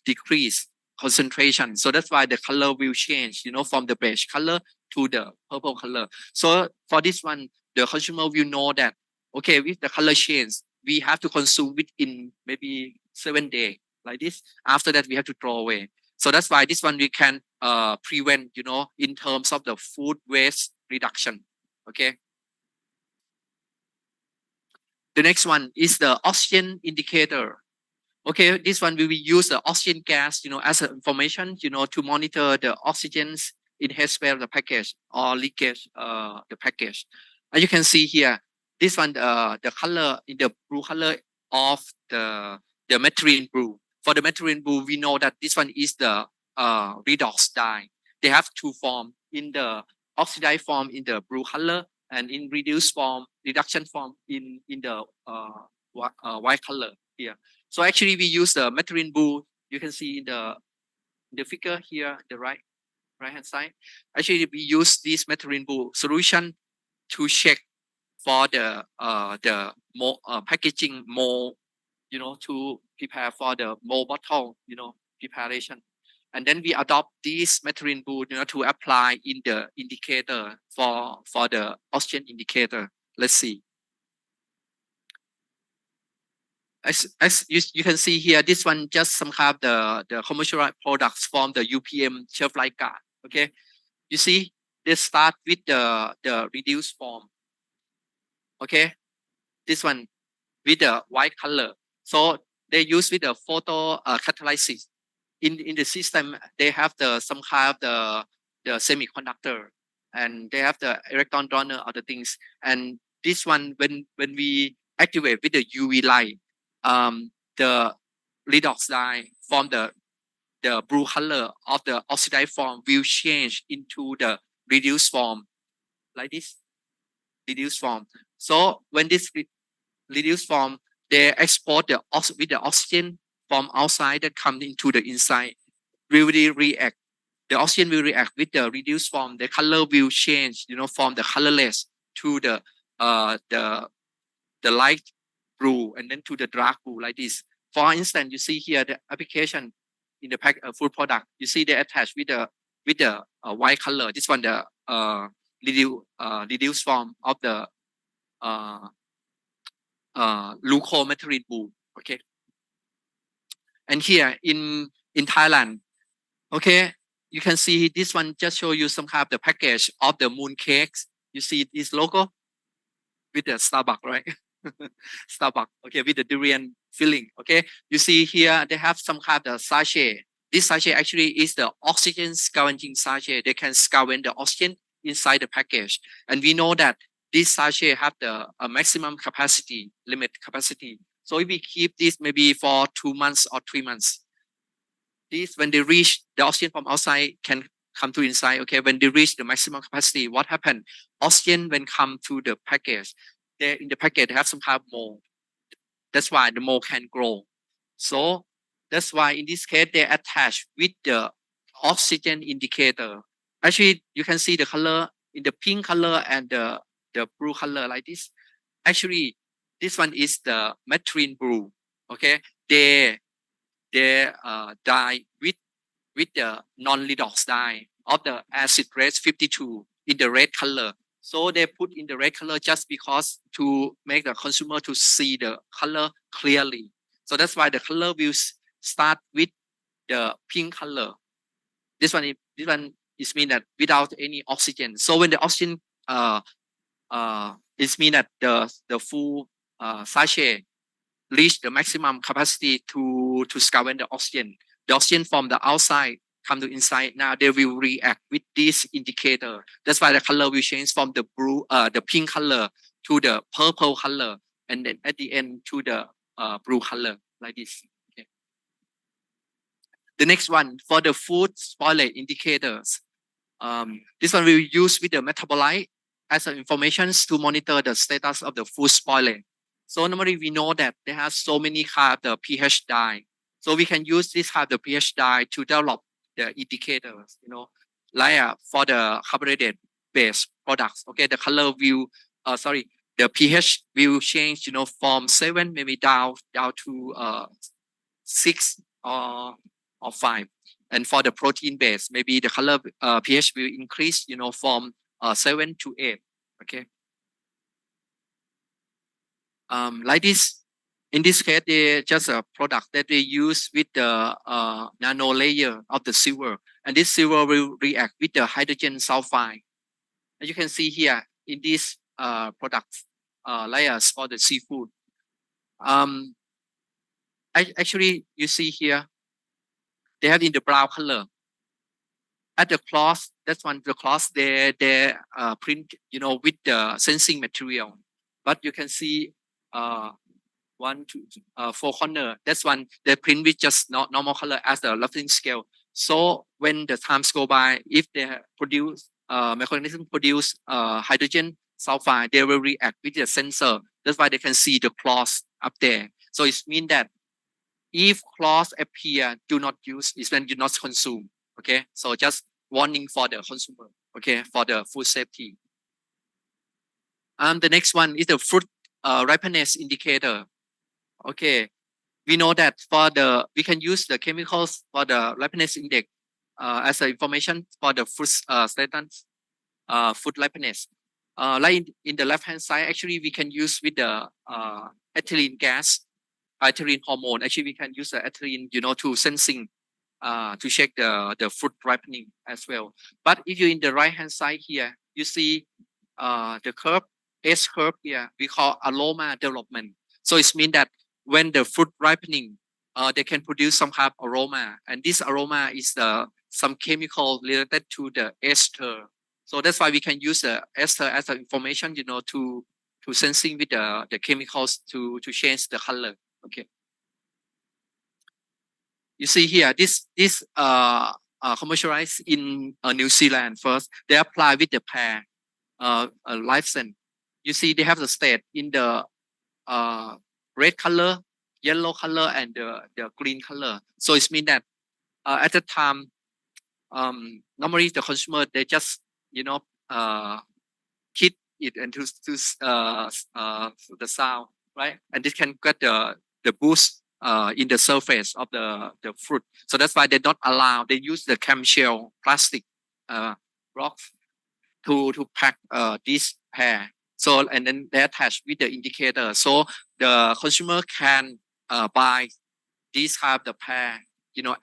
S9: decreased concentration. So that's why the color will change, you know, from the beige color to the purple color. So for this one, the consumer will know that, okay, with the color change, we have to consume within maybe 7 days like this. After that, we have to throw away. So that's why this one we can prevent, you know, in terms of the food waste reduction. Okay. The next one is the oxygen indicator. Okay, this one we will use the oxygen gas, you know, as an information, you know, to monitor the oxygens in headspace of the package or leakage the package. As you can see here, this one the color in the blue color of the methyl blue. For the methyl blue, we know that this one is the redox dye. They have two forms, in the oxidized form in the blue color and in reduced form, reduction form in the white color here. So actually we use the methyl blue. You can see in the figure here, the right hand side. Actually we use this methyl blue solution to check for the packaging mold, you know, to prepare for the mold bottle, you know, preparation. And then we adopt this methyl blue, you know, to apply in the indicator for the oxygen indicator. Let's see. As you can see here, this one just some kind of the commercial products from the UPM shelf life card. Okay, you see they start with the reduced form. Okay, this one with the white color. So they use with the photo catalysis. In the system, they have some kind of the semiconductor, and they have the electron donor, other things. And this one, when we activate with the UV light, the redox dye from the blue color of the oxidized form will change into the reduced form, like this, reduced form. So when this reduced form, they export with the oxygen from outside that comes into the inside, will react. The oxygen will react with the reduced form. The color will change, from the colorless to the light blue, and then to the dark blue, like this. For instance, you see here the application in the food product. You see they attach with the white color. This one, the reduced form of the glucomethyl blue. Okay. And here in Thailand, okay, you can see this one just show you some kind of the package of the moon cakes. You see this logo with the Starbucks, right? Starbucks, okay, with the durian filling. Okay, you see here they have some kind of sachet. This sachet actually is the oxygen scavenging sachet. They can scavenge the oxygen inside the package, and we know that this sachet have the maximum capacity, limit capacity. So if we keep this maybe for 2 months or 3 months, this when they reach the oxygen from outside can come to inside. Okay, when they reach the maximum capacity, what happened? Oxygen when come to the package, they in the package they have some kind of mold. That's why the mold can grow. So that's why in this case they attach with the oxygen indicator. Actually, you can see the color in the pink color and the blue color like this. Actually, this one is the methyl blue. Okay, they dye with the non-redox dye of the acid rate 52 in the red color. So they put in the red color just because to make the consumer to see the color clearly. So that's why the color will start with the pink color. This one is mean that without any oxygen. So when the oxygen it mean that the full sachet reach the maximum capacity to scavenge the oxygen. The oxygen from the outside come to inside. Now they will react with this indicator. That's why the color will change from the blue, the pink color to the purple color, and then at the end to the blue color, like this. Okay. The next one for the food spoilage indicators. This one we will use with the metabolite as an information to monitor the status of the food spoilage. So normally we know that they have so many kind of the pH dye. So we can use this kind of the pH dye to develop the indicators, like for the carbohydrate based products. Okay, the color will, the pH will change, from 7 maybe down to 6 or 5. And for the protein base, maybe the color pH will increase, from 7 to 8. Okay. Like this, in this case, they just a product that they use with the nano layer of the silver, and this silver will react with the hydrogen sulfide. As you can see here in this product layers for the seafood. Actually, you see here, they have in the brown color. At the cloth, that's one the cloth they print, with the sensing material. But you can see 1, 2, 4 corner. That's one they print with just normal color as the lifting scale. So when the times go by, if they produce mechanism produce hydrogen sulfide, they will react with the sensor. That's why they can see the clause up there. So it means that if clause appear, do not use, is when do not consume. Okay, so just warning for the consumer. Okay, for the food safety. The next one is the fruit ripeness indicator. Okay, we know that we can use the chemicals for the ripeness index as an information for the fruit status, food ripeness. Like in the left hand side, actually we can use with the ethylene gas, ethylene hormone. Actually, we can use the ethylene, to sensing, to check the fruit ripening as well. But if you're in the right hand side here, you see the curve, S curve here, we call aroma development. So it means that when the fruit ripening, they can produce some kind of aroma, and this aroma is some chemical related to the ester. So that's why we can use the ester as an information, to sensing with the chemicals to change the color. Okay. You see here, this commercialized in New Zealand first. They apply with the pear license. You see, they have the state in the red color, yellow color, and the green color. So it means that at the time, normally the consumer, they just hit it into the sound, right? And this can get the boost in the surface of the fruit. So that's why they don't allow. They use the clamshell plastic rocks to pack this pear. So and then they attach with the indicator. So the consumer can buy this type of the pear,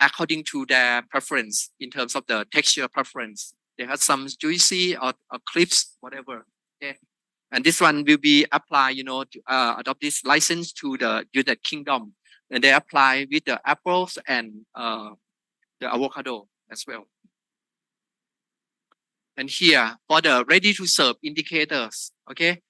S9: according to their preference in terms of the texture preference. They have some juicy or crisp, whatever. Okay. And this one will be applied, to adopt this license to the United Kingdom. And they apply with the apples and the avocado as well. And here for the ready to serve indicators, okay.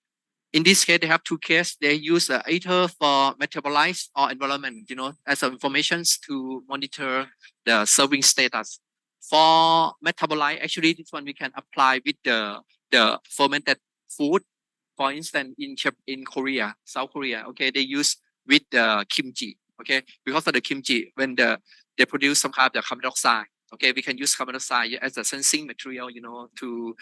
S9: In this case, they have two cases. They use either for metabolites or environment, as information to monitor the serving status. For metabolite, actually, this one we can apply with the fermented food. For instance, in Korea, South Korea, okay, they use with the kimchi, okay, because of the kimchi, when they produce some kind of the carbon dioxide, okay, we can use carbon dioxide as a sensing material, to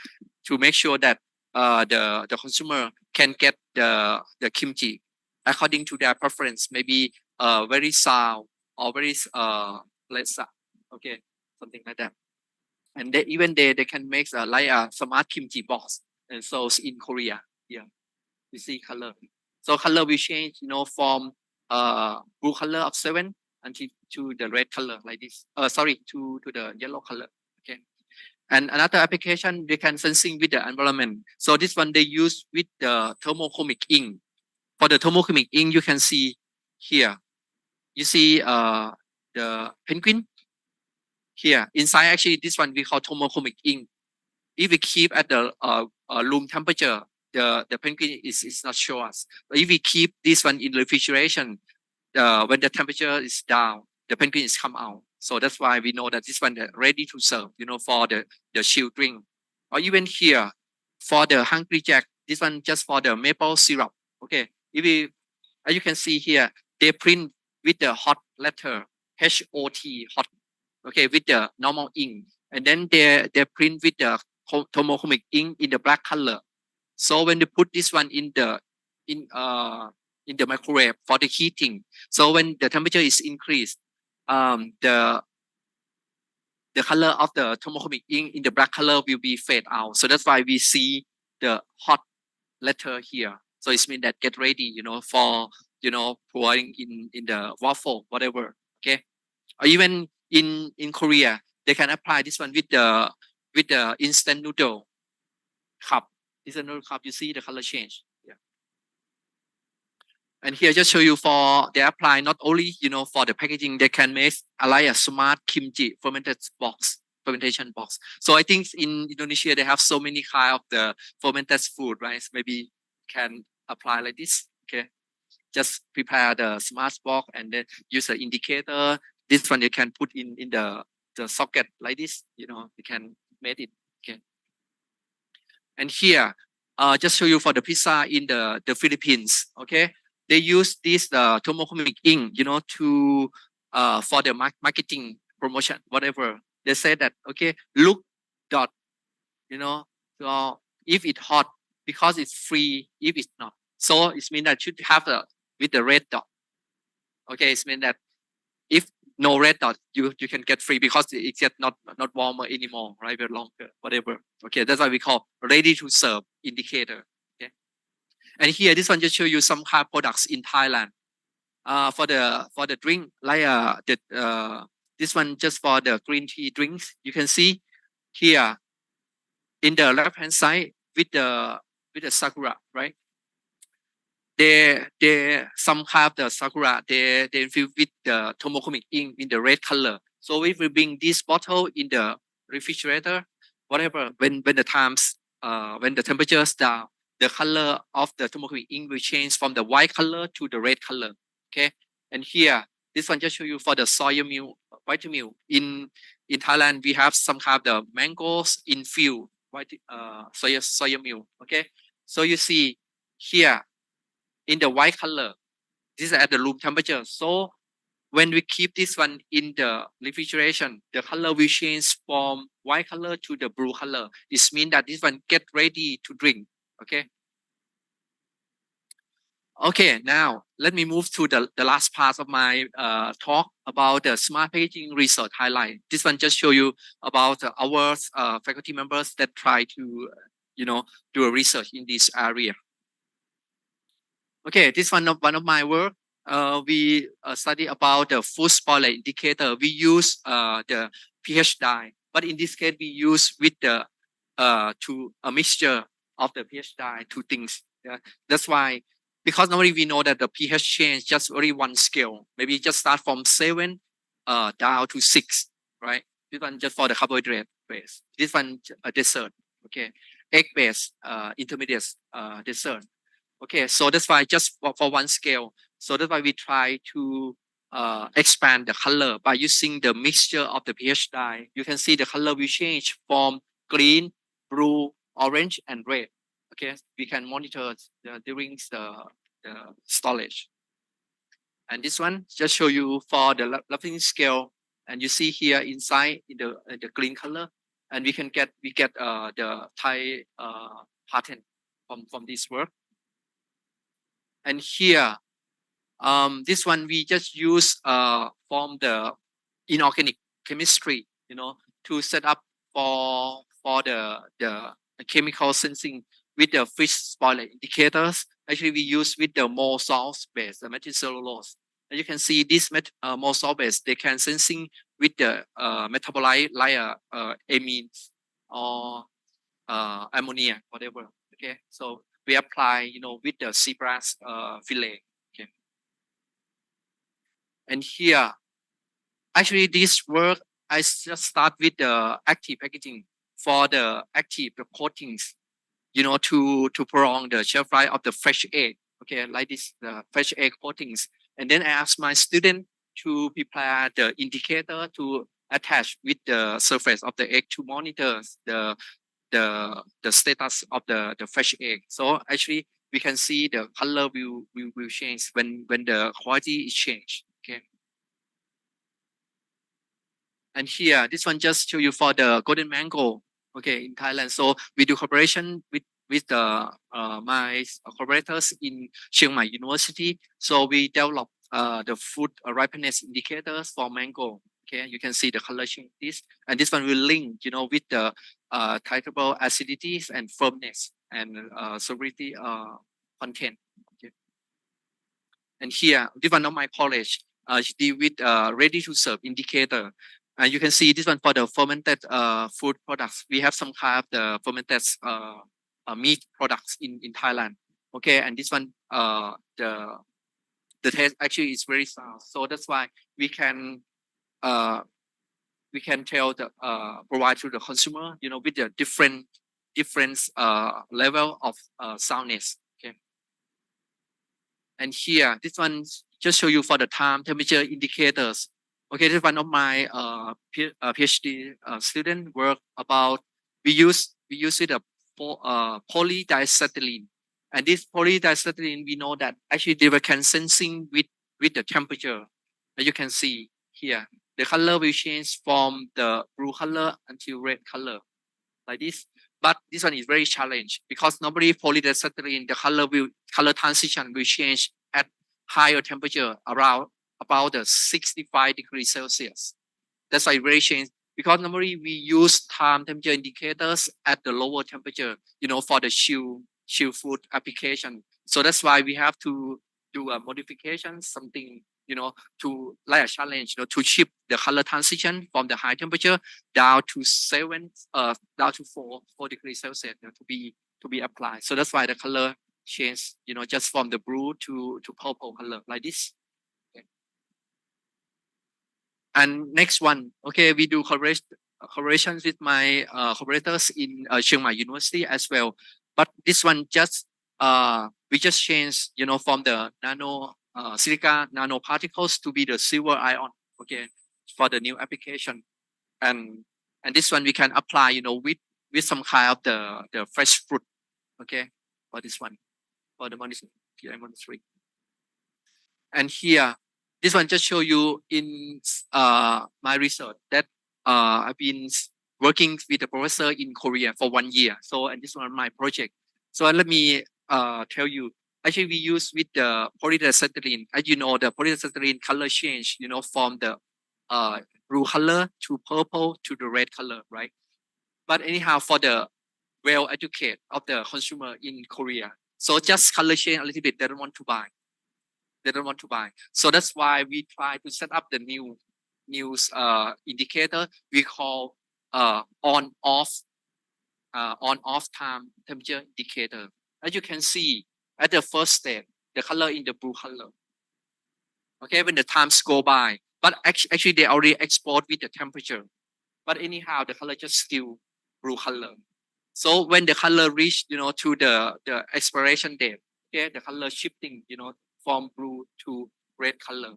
S9: make sure that the consumer can get the kimchi according to their preference, maybe very sour or very less sour, okay, something like that. And they can make like a smart kimchi box and so in Korea. Yeah, you see color. So color will change, from blue color of 7 until to the red color like this. Sorry, to the yellow color. Okay. And another application, they can sensing with the environment. So this one they use with the thermochromic ink. For the thermochromic ink, you can see here. You see the penguin here. Inside, actually, this one we call thermochromic ink. If we keep at the room temperature, the penguin is not show us. But if we keep this one in refrigeration, when the temperature is down, the penguin is come out. So that's why we know that this one is ready to serve, for the chilled drink. Or even here, for the Hungry Jack, this one just for the maple syrup. Okay, as you can see here, they print with the hot letter, H-O-T, hot, okay, with the normal ink. And then they print with the thermochromic ink in the black color. So when they put this one in the microwave for the heating, so when the temperature is increased, the color of the thermochromic ink in the black color will be fade out. So that's why we see the hot letter here. So it means that get ready, for pouring in the waffle, whatever. Okay. Or even in Korea, they can apply this one with the instant noodle cup. Instant noodle cup, you see the color change. Yeah. And here just show you they apply not only for the packaging, they can make like a smart kimchi fermentation box. So I think in Indonesia they have so many kind of the fermented food, right? So maybe can apply like this. Okay, just prepare the smart box and then use the indicator. This one you can put in the socket like this. You can make it. Okay. And here, just show you for the pizza in the Philippines. Okay. They use this thermochromic ink, to for the marketing promotion, whatever. They say that okay, look dot, so if it's hot because it's free, if it's not, so it means that should have with the red dot. Okay, it means that if no red dot, you can get free because it's not warmer anymore, right? Very longer, whatever. Okay, that's why we call ready to serve indicator. And here, this one just show you some hard products in Thailand. For the drink, like this one just for the green tea drinks. You can see here in the left hand side with the sakura, right? they some have the sakura, they fill with the thermochromic ink in the red color. So if we bring this bottle in the refrigerator, whatever, when the times when the temperature is down, the color of the thermochromic ink will change from the white color to the red color. Okay, and here this one just show you for the soya milk, white milk. In Thailand, we have some kind of the mangoes infused white soya milk. Okay, so you see here in the white color, this is at the room temperature. So when we keep this one in the refrigeration, the color will change from white color to the blue color. This means that this one get ready to drink. Okay. Okay, now let me move to the last part of my talk about the smart packaging research highlight. This one just show you about our faculty members that try to, do a research in this area. Okay, this one of my work. We study about the food spoilage indicator. We use the pH dye, but in this case we use with the to a mixture of the pH dye, two things. Yeah, that's why, because normally we know that the pH change just only one scale. Maybe just start from 7 down to 6, right? This one just for the carbohydrate base. This one a dessert. Okay, egg base intermediate dessert. Okay, so that's why just for one scale. So that's why we try to expand the color by using the mixture of the pH dye. You can see the color will change from green, blue, orange, and red. Okay, we can monitor during the storage. And this one just show you for the leveling scale, and you see here inside in the green color, and we get the Thai pattern from this work. And here, this one we just use from the inorganic chemistry, to set up for the chemical sensing with the fish spoilage indicators. Actually, we use with the more salt base, the methylcellulose. And you can see this more salt base, they can sensing with the metabolite like amines or ammonia, whatever. Okay, so we apply, with the zebra's fillet. Okay, and here, actually, this work I just start with the active packaging for the active coatings, to prolong the shelf life of the fresh egg. Okay, like this, the fresh egg coatings. And then I ask my student to prepare the indicator to attach with the surface of the egg to monitor the status of the fresh egg. So actually, we can see the color will change when the quality is changed. Okay. And here, this one just show you for the golden mango. Okay, in Thailand. So we do cooperation with the my collaborators in Chiang Mai University. So we develop the food ripeness indicators for mango. Okay, you can see the color change this, and this one will link, with the titratable acidities and firmness and solubility content. Okay. And here, this one of my college deal with ready to serve indicator. And you can see this one for the fermented food products. We have some kind of the fermented meat products in Thailand. Okay, and this one the taste actually is very sour. So that's why we can tell the provide to the consumer, with the different level of sourness. Okay, and here this one just show you for the time temperature indicators. Okay, this is one of my PhD student work about. We use it polydicetylene, and this polydicetylene, we know that actually they can sensing with the temperature. As you can see here, the color will change from the blue color until red color, like this. But this one is very challenging because normally polydicetylene, the color transition will change at higher temperature around about the 65 degrees Celsius. That's why it very change, because normally we use time temperature indicators at the lower temperature, for the chill food application. So that's why we have to do a modification, something, to like a challenge, to shift the color transition from the high temperature down to 4 degrees Celsius to be applied. So that's why the color change, just from the blue to purple color like this. Okay. And next one, okay, we do collaborations with my collaborators in Chiang Mai University as well. But this one just we just change, from the silica nanoparticles to be the silver ion, okay, for the new application. And this one we can apply, with some kind of the fresh fruit, okay, for this one, for the monastery. And here, this one just show you in my research that I've been working with a professor in Korea for 1 year. So, and this one my project. So let me tell you, actually we use with the polyacetylene. As you know, the polyacetylene color change, from the blue color to purple to the red color, right? But anyhow, for the well educated of the consumer in Korea, so just color change a little bit, they don't want to buy. They don't want to buy. So that's why we try to set up the new indicator we call on off time temperature indicator. As you can see at the first step, the color in the blue color. Okay, when the times go by, but actually they already export with the temperature. But anyhow, the color just still blue color. So when the color reach, to the expiration date, okay, the color shifting, from blue to red color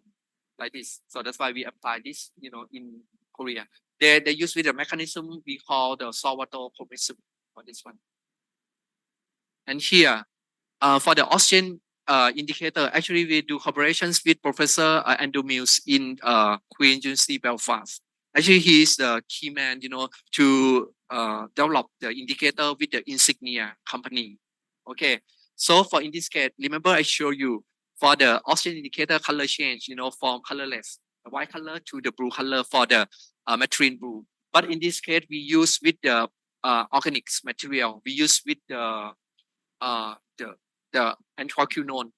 S9: like this. So that's why we apply this, in Korea. They use with the mechanism we call the Salvatore mechanism for this one. And here, for the oxygen indicator, actually we do collaborations with Professor Andrew Mills in Queen University Belfast. Actually, he is the key man, to develop the indicator with the Insignia company. Okay, so for in this case, remember I showed you for the oxygen indicator color change, from colorless, the white color to the blue color for the metrine blue. But in this case, we use with the organics material. We use with the anthraquinone.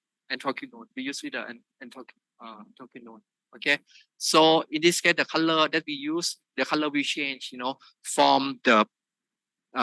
S9: We use with the anthraquinone. Okay, so in this case, the color that we use, the color we change, from the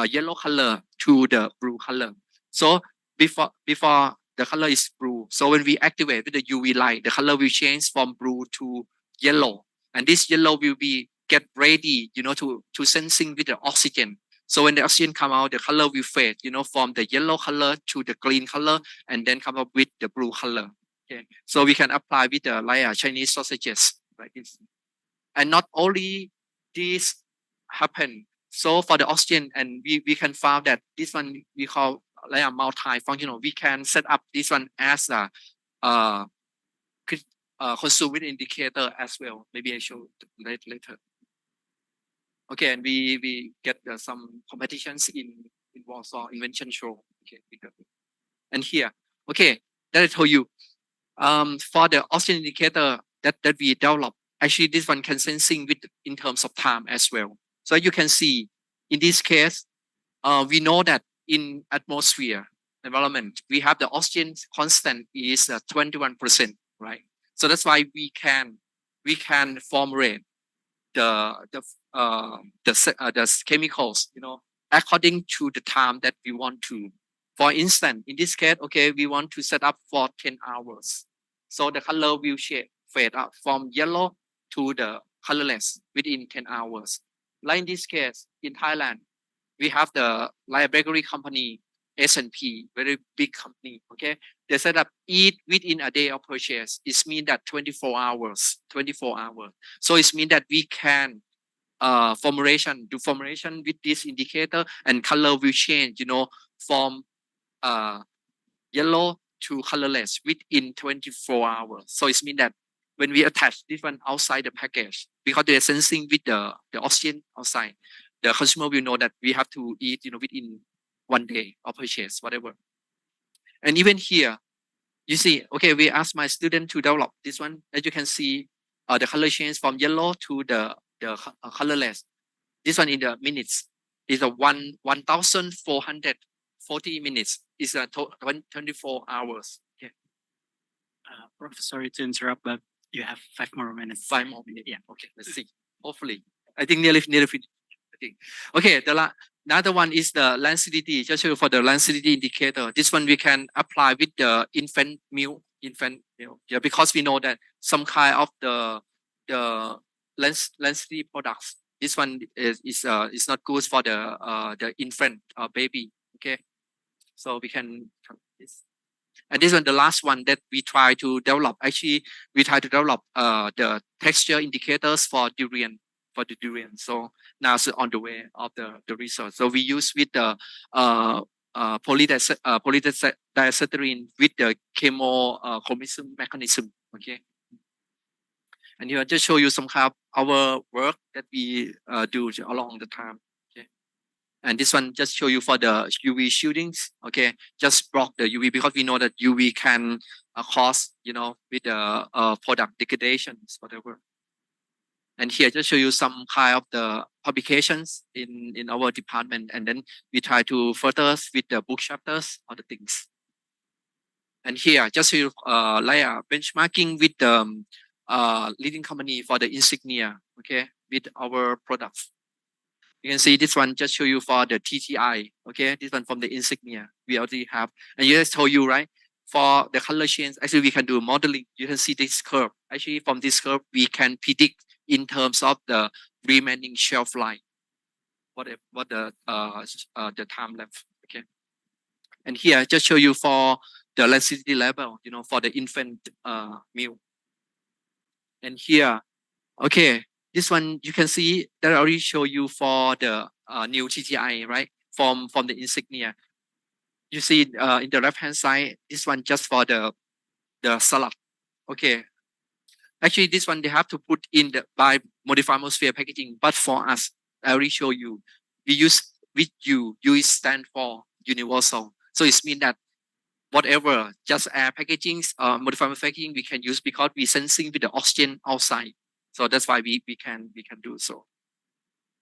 S9: yellow color to the blue color. So before the color is blue. So when we activate with the UV light, the color will change from blue to yellow, and this yellow will be get ready, to sensing with the oxygen. So when the oxygen come out, the color will fade, from the yellow color to the green color, and then come up with the blue color. Okay, so we can apply with the like Chinese sausages like this. And not only this happen. So for the oxygen, and we can find that this one we call like a multi-functional. We can set up this one as a consumer indicator as well. Maybe I show later. Okay, and we get some competitions in Warsaw invention show. Okay, and here, okay, that I told you. For the oxygen indicator that we develop, actually this one can sensing with in terms of time as well. So you can see in this case, we know that in atmosphere environment, we have the oxygen constant is 21%, right? So that's why we can formulate the chemicals, according to the time that we want to. For instance, in this case, okay, we want to set up for 10 hours. So the color will fade out from yellow to the colorless within 10 hours. Like in this case, in Thailand, we have the library company, S&P, very big company, okay? They set up eat within a day of purchase. It means that 24 hours. So it means that we can do formulation with this indicator, and color will change, from yellow to colorless within 24 hours. So it means that when we attach this one outside the package, because they're sensing with the oxygen outside, the consumer will know that we have to eat, within 1 day of purchase, whatever. And even here, you see, okay, we asked my student to develop this one. As you can see, the color change from yellow to the colorless. This one in the minutes is a 1,440 minutes. Is a 24 hours. Okay.
S8: Prof, sorry to interrupt, but you have 5 more minutes.
S9: 5 more minutes. Yeah. Okay. Let's see. Hopefully, I think nearly finished. I think. Okay. Another one is the lancidity. Just show you for the lancidity indicator. This one we can apply with the infant milk. Yeah, because we know that some kind of the lancidity products. This one is not good for the infant baby. Okay, so we can this. And this one, the last one that we try to develop. Actually, we try to develop the texture indicators for durian. So now it's on the way of the research. So we use with the polydicestyrene with the chemochromism mechanism. Okay. And here I just show you some kind of our work that we do along the time. Okay. And this one just show you for the UV shootings. Okay, just block the UV because we know that UV can cause, with the product degradations, whatever. And here just show you some kind of the publications in our department, and then we try to further with the book chapters or the things. And here just show you like benchmarking with the leading company for the insignia. Okay, with our products. You can see this one just show you for the TTI. Okay, this one from the insignia we already have, and you just told you right for the color change. Actually, we can do modeling. You can see this curve. Actually, from this curve, we can predict in terms of the remaining shelf life, what the time left. Okay, and here just show you for the lancidity level, for the infant milk. And here, okay, this one you can see that I already show you for the new TTI, right? From the insignia. You see in the left hand side, this one just for the salad. Okay. Actually, this one they have to put in the by modified atmosphere packaging, but for us, I already show you. We use with U. U is stand for universal. So it means that whatever, just air packaging, modified packaging, we can use because we sensing with the oxygen outside. So that's why we can do so.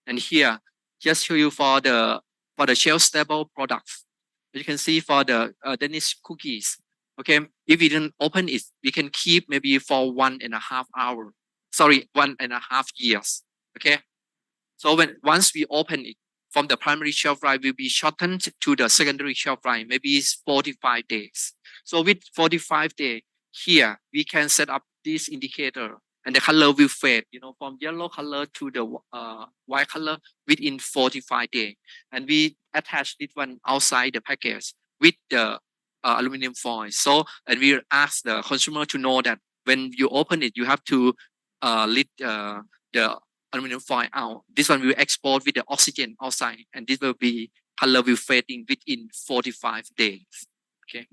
S9: And here, just show you for the shelf stable products. You can see for the Danish cookies. Okay, if we didn't open it, we can keep maybe for 1.5 hours. Sorry, 1.5 years. Okay, so once we open it, from the primary shelf life will be shortened to the secondary shelf life. Maybe it's 45 days. So with 45 days, here we can set up this indicator, and the color will fade. From yellow color to the white color within 45 days. And we attach this one outside the package with the aluminum foil. So, and we ask the consumer to know that when you open it, you have to lift the aluminum foil out. This one will export with the oxygen outside, and this will be color will fading within 45 days. Okay.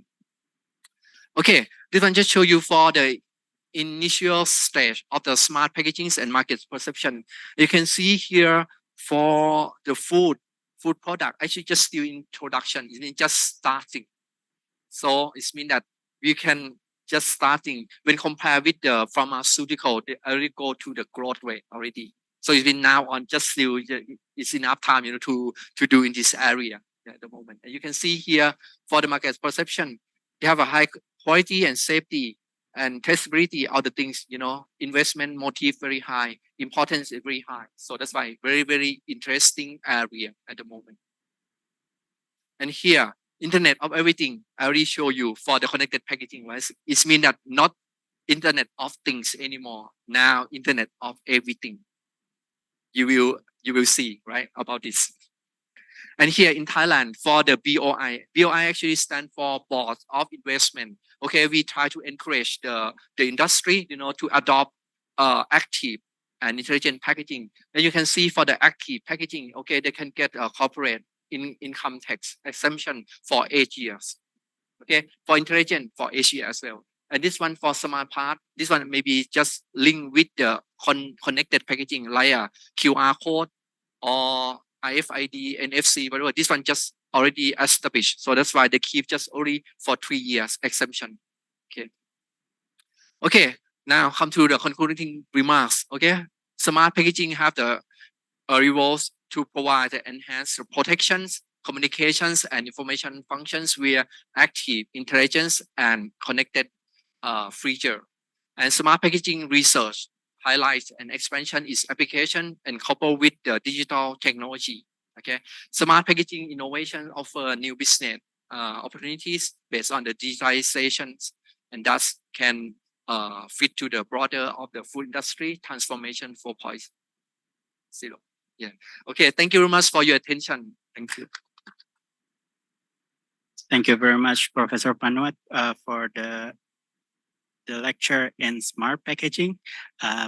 S9: Okay, this one just show you for the initial stage of the smart packaging and market perception. You can see here for the food product, actually just still in introduction, it's just starting. So it means that we can just starting when compared with the pharmaceutical, they already go to the growth rate already. So it's been now on just still it's enough time to do in this area at the moment. And you can see here for the market perception, they have a high quality and safety and testability of the things, investment motive very high, importance is very high. So that's why very, very interesting area at the moment. And here, Internet of Everything, I already show you for the connected packaging, right? It means that not Internet of Things anymore. Now, Internet of Everything. You will see, right, about this. And here in Thailand, for the BOI actually stand for Board of Investment. Okay, we try to encourage the industry, to adopt active and intelligent packaging. Then you can see for the active packaging, okay, they can get a corporate income tax exemption for 8 years. Okay, for intelligent for 8 years as well. And this one for smart part, this one maybe just link with the connected packaging like a QR code or RFID, NFC, whatever. This one just already established. So that's why they keep just only for 3 years exemption. Okay. Okay, now come to the concluding remarks. Okay, smart packaging have the roles to provide the enhanced protections, communications, and information functions via active intelligence and connected feature. And smart packaging research highlights and expansion its application and coupled with the digital technology Okay, smart packaging innovation offer new business opportunities based on the digitalizations, and thus can fit to the broader of the food industry transformation 4.0. Yeah. Okay. Thank you very much for your attention. Thank you.
S8: Thank you very much, Professor Panuwat, for the lecture in smart packaging.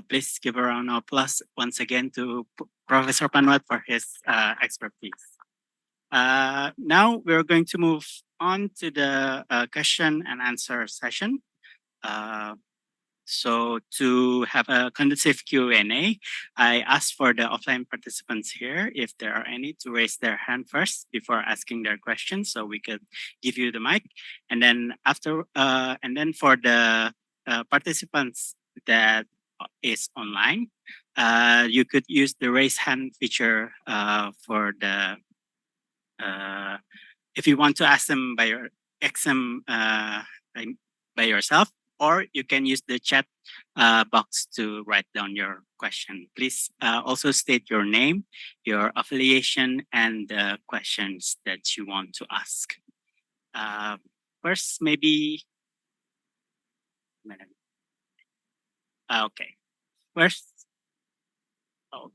S8: Please give a round of applause once again to Professor Panuwat for his expertise. Now we're going to move on to the question and answer session. So to have a conducive Q&A, I ask for the offline participants here, if there are any, to raise their hand first before asking their questions, so we could give you the mic. And then after, and then for the participants that is online, you could use the raise hand feature for the if you want to ask them by your by yourself, or you can use the chat box to write down your question. Please also state your name, your affiliation, and the questions that you want to ask. First, maybe. Okay. First. Oh.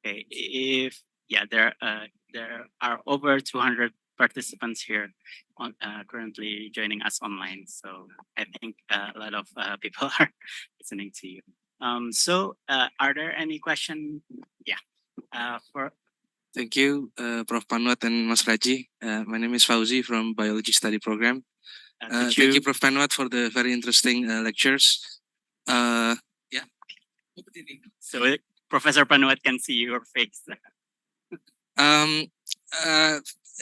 S8: Okay, if there are over 200 participants here on currently joining us online, so I think a lot of people are listening to you. So are there any questions? Yeah, for.
S10: Thank you, Prof. Panuwat and Mas Rajih. My name is Fauzi from Biology Study Program. Thank you, Prof. Panuwat, for the very interesting lectures. Yeah.
S8: So Professor Panuwat can see your face.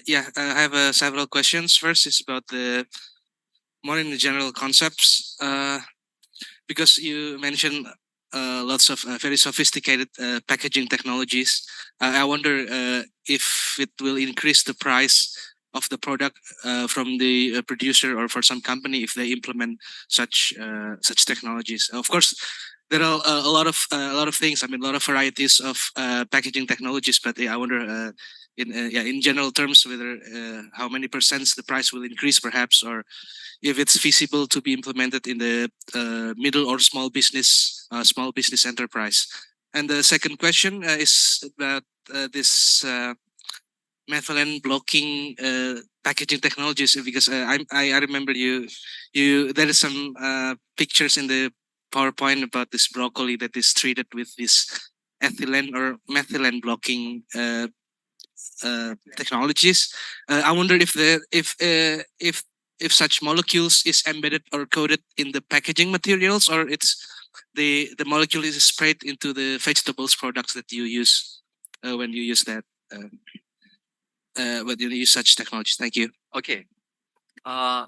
S10: Yeah, I have several questions. First is about the more in the general concepts, because you mentioned lots of very sophisticated packaging technologies. I wonder if it will increase the price of the product from the producer or for some company if they implement such technologies. Of course, there are a lot of things. I mean, a lot of varieties of packaging technologies. But I wonder, in general terms, whether how many percents the price will increase, perhaps, or if it's feasible to be implemented in the middle or small business enterprise. And the second question is about this methylene blocking packaging technologies, because I remember you there is some pictures in the PowerPoint about this broccoli that is treated with this ethylene or methylene blocking technologies. I wonder if such molecules is embedded or coated in the packaging materials, or it's the molecule is sprayed into the vegetables products that you use when you use that when you use such technologies. Thank you.
S9: Okay. To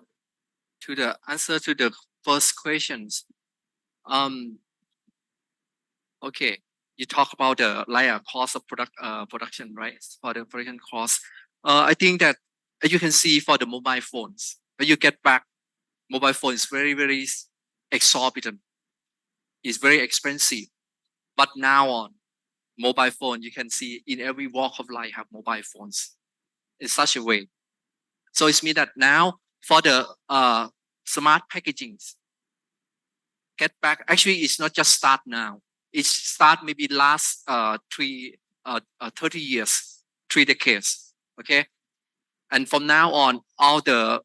S9: the answer to the first questions. Okay, you talk about the cost of production, right? For the production cost. I think that as you can see for the mobile phones, when you get back, mobile phone is very, very exorbitant. It's very expensive. But now on mobile phone, you can see in every walk of life have mobile phones in such a way. So it's mean that now for the smart packagings, get back. Actually, it's not just start now. It's start maybe last 30 years, 3 decades. Okay, and from now on, all the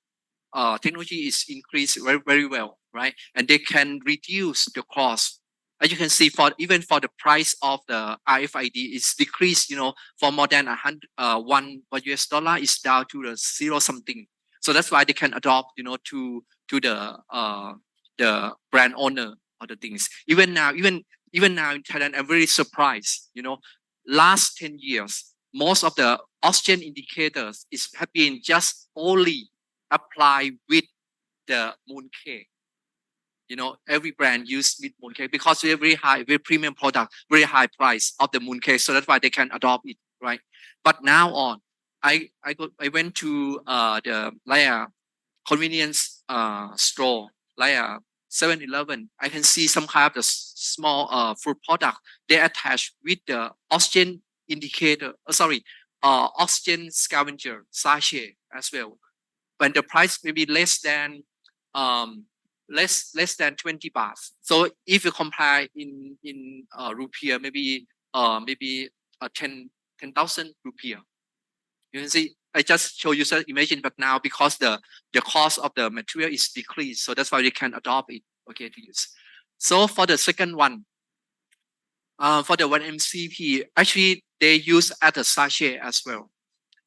S9: technology is increased very, very well, right? And they can reduce the cost. As you can see, even for the price of the RFID is decreased. For more than $1 US is down to the 0 something. So that's why they can adopt, to the brand owner or the things. Even now in Thailand, I'm very surprised. Last 10 years, most of the oxygen indicators have been just only applied with the mooncake. Every brand use with mooncake because they're very high, very premium product, very high price of the mooncake. So that's why they can adopt it, right? But now on, I went to the like a convenience store like a 7-Eleven. I can see some kind of the small food product they attach with the oxygen indicator. Oxygen scavenger sachet as well. When the price may be less than less than 20 baht. So if you compare in rupiah, maybe 10,000 rupiah. You can see I just show you some imagine, but now because the cost of the material is decreased, so that's why you can adopt it, okay, to use. So for the second one, for the 1-MCP, actually they use at a sachet as well.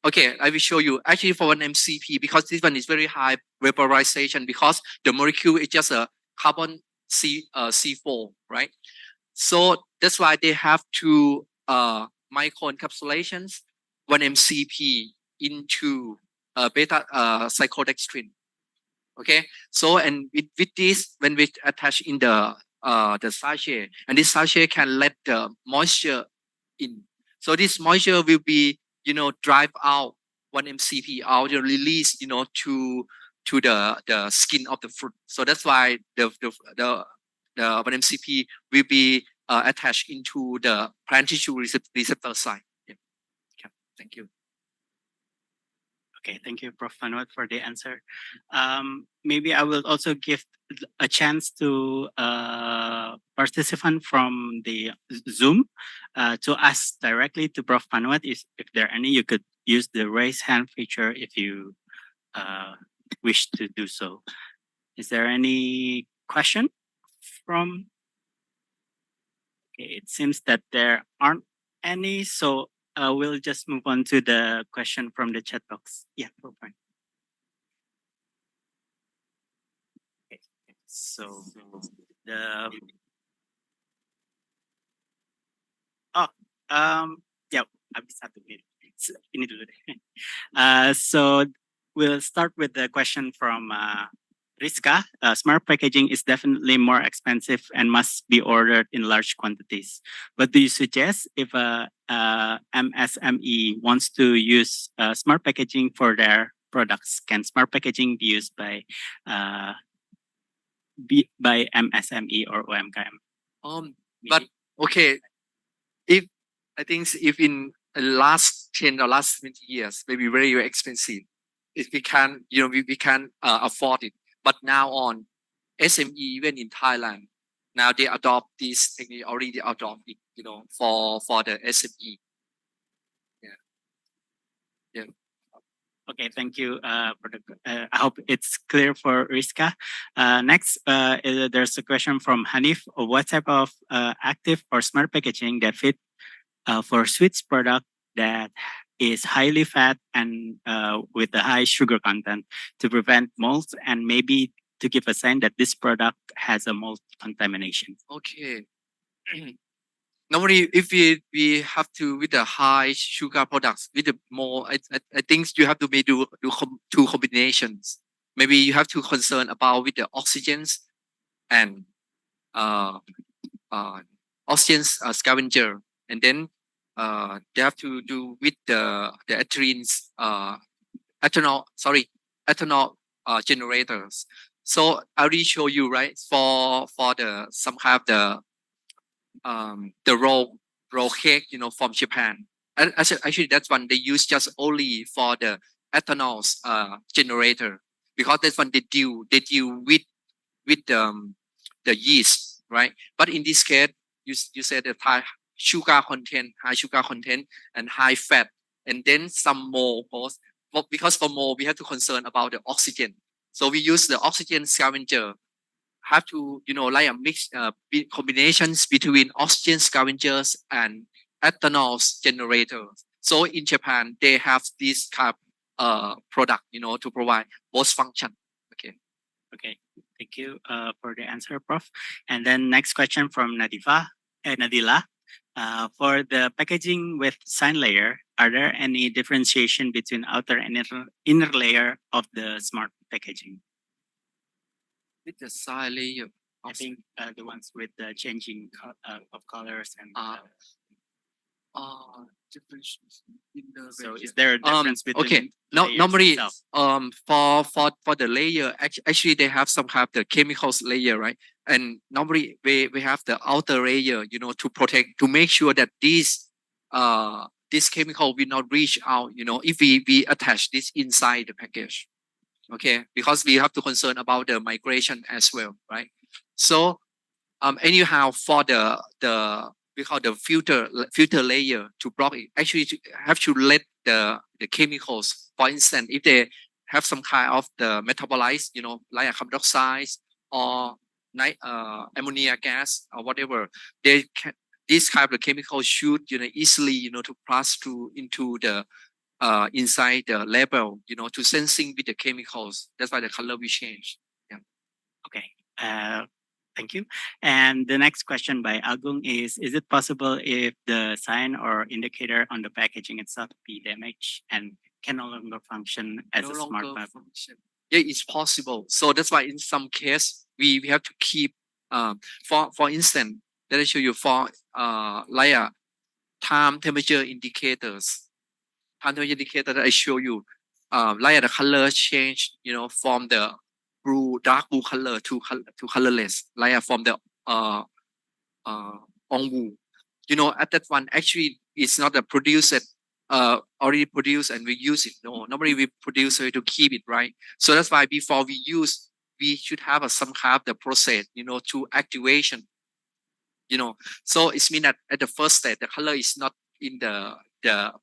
S9: Okay, I will show you. Actually, for 1-MCP, because this one is very high vaporization, because the molecule is just a carbon C4, right? So that's why they have to micro encapsulations 1-MCP into beta cyclodextrin. Okay, so and with this, when we attach in the sachet, and this sachet can let the moisture in. So this moisture will be, drive out 1-MCP out, release, to the skin of the fruit. So that's why the 1-MCP will be attached into the plant tissue receptor site. Yeah. Okay. Thank you.
S8: Okay, thank you, Prof. Panuwat, for the answer. Maybe I will also give a chance to participant from the Zoom to ask directly to Prof. Panuwat. If there are any, you could use the raise hand feature if you wish to do so. Is there any question from? Okay, it seems that there aren't any, so we'll just move on to the question from the chat box. Yeah, fine. Okay, so the yeah, habis 1 menit. Ini dulu deh. So we'll start with the question from Rizka. Smart packaging is definitely more expensive and must be ordered in large quantities. What do you suggest if a MSME wants to use smart packaging for their products? Can smart packaging be used by MSME or OMKM?
S9: But okay, if in the last 10 or last 20 years, maybe very, very expensive. If we can, we can afford it. But now on SME, even in Thailand, now they adopt this technique, already adopt it, for the SME. Yeah. Yeah.
S8: Okay, thank you for the. I hope it's clear for Rizka. Next, there's a question from Hanif. What type of active or smart packaging that fit for sweets product that is highly fat and with a high sugar content to prevent molds and maybe to give a sign that this product has a mold contamination?
S9: Okay. Normally, if we have to with the high sugar products with the more, I think you have to do two combinations. Maybe you have to concern about with the oxygens and oxygen scavenger, and then they have to do with the ethanol generators. So I already show you, right, for the some kind of the roll cake, from Japan. Actually, that's one they use just only for the ethanol generator, because that's one they deal with the yeast, right? But in this case, you said the high sugar content and high fat, and then some more, because for more we have to concern about the oxygen. So we use the oxygen scavenger. Have to, like a mix combinations between oxygen scavengers and ethanol generators. So in Japan, they have this kind of product, to provide both function. Okay.
S8: Okay. Thank you for the answer, Prof. And then next question from Nadila. For the packaging with sign layer, are there any differentiation between outer and inner layer of the smart packaging?
S9: With the side layer,
S8: I think the ones with the changing of colors and
S9: difference in the
S8: So is there a difference between
S9: okay,
S8: layers
S9: normally
S8: itself?
S9: for the layer actually they have some kind of the chemicals layer, right? And normally we have the outer layer, you know, to protect, to make sure that this chemical will not reach out, you know, if we attach this inside the package. Okay, because we have to concern about the migration as well, right? So anyhow, for the we call the filter layer to block it, actually have to let the chemicals, for instance, if they have some kind of the metabolites, you know, like carbon dioxide or ammonia gas or whatever, they can, this kind of chemical should, you know, easily, you know, to pass through into the inside the label, you know, to sensing with the chemicals. That's why the color will change. Yeah.
S8: Okay. Thank you. And the next question by Agung is it possible if the sign or indicator on the packaging itself be damaged and can no longer function as
S9: No
S8: a smart
S9: longer
S8: map?
S9: function. Yeah, it's possible. So that's why in some case we have to keep for instance, let me show you for like time temperature indicators. Time temperature indicator that I show you like the color change, you know, from the dark blue color to colorless, like from the on wool. You know, at that one actually it's not a produced already produced and we use it. No, normally we produce it to keep it, right? So that's why before we use, we should have some kind of the process, you know, to activation. You know, so it's mean that at the first step the color is not in the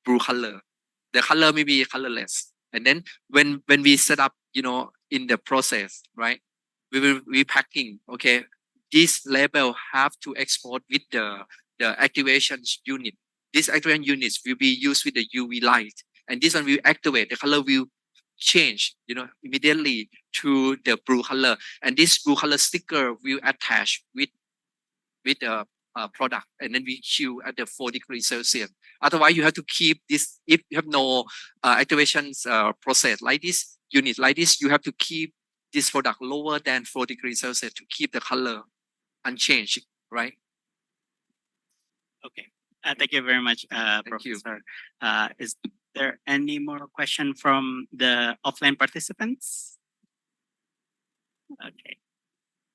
S9: blue color. The color may be colorless. And then when we set up, you know, in the process, right? We will be packing. Okay, this label have to export with the activation unit. This activation units will be used with the UV light, and this one will activate. The color will change, you know, immediately to the blue color, and this blue color sticker will attach with the product, and then we chill at the 4 degrees Celsius. Otherwise, you have to keep this. If you have no activation process like this unit, like this, you have to keep this product lower than 4 degrees Celsius to keep the color unchanged, right?
S8: Okay. Thank you very much, Professor. Is there any more question from the offline participants? Okay.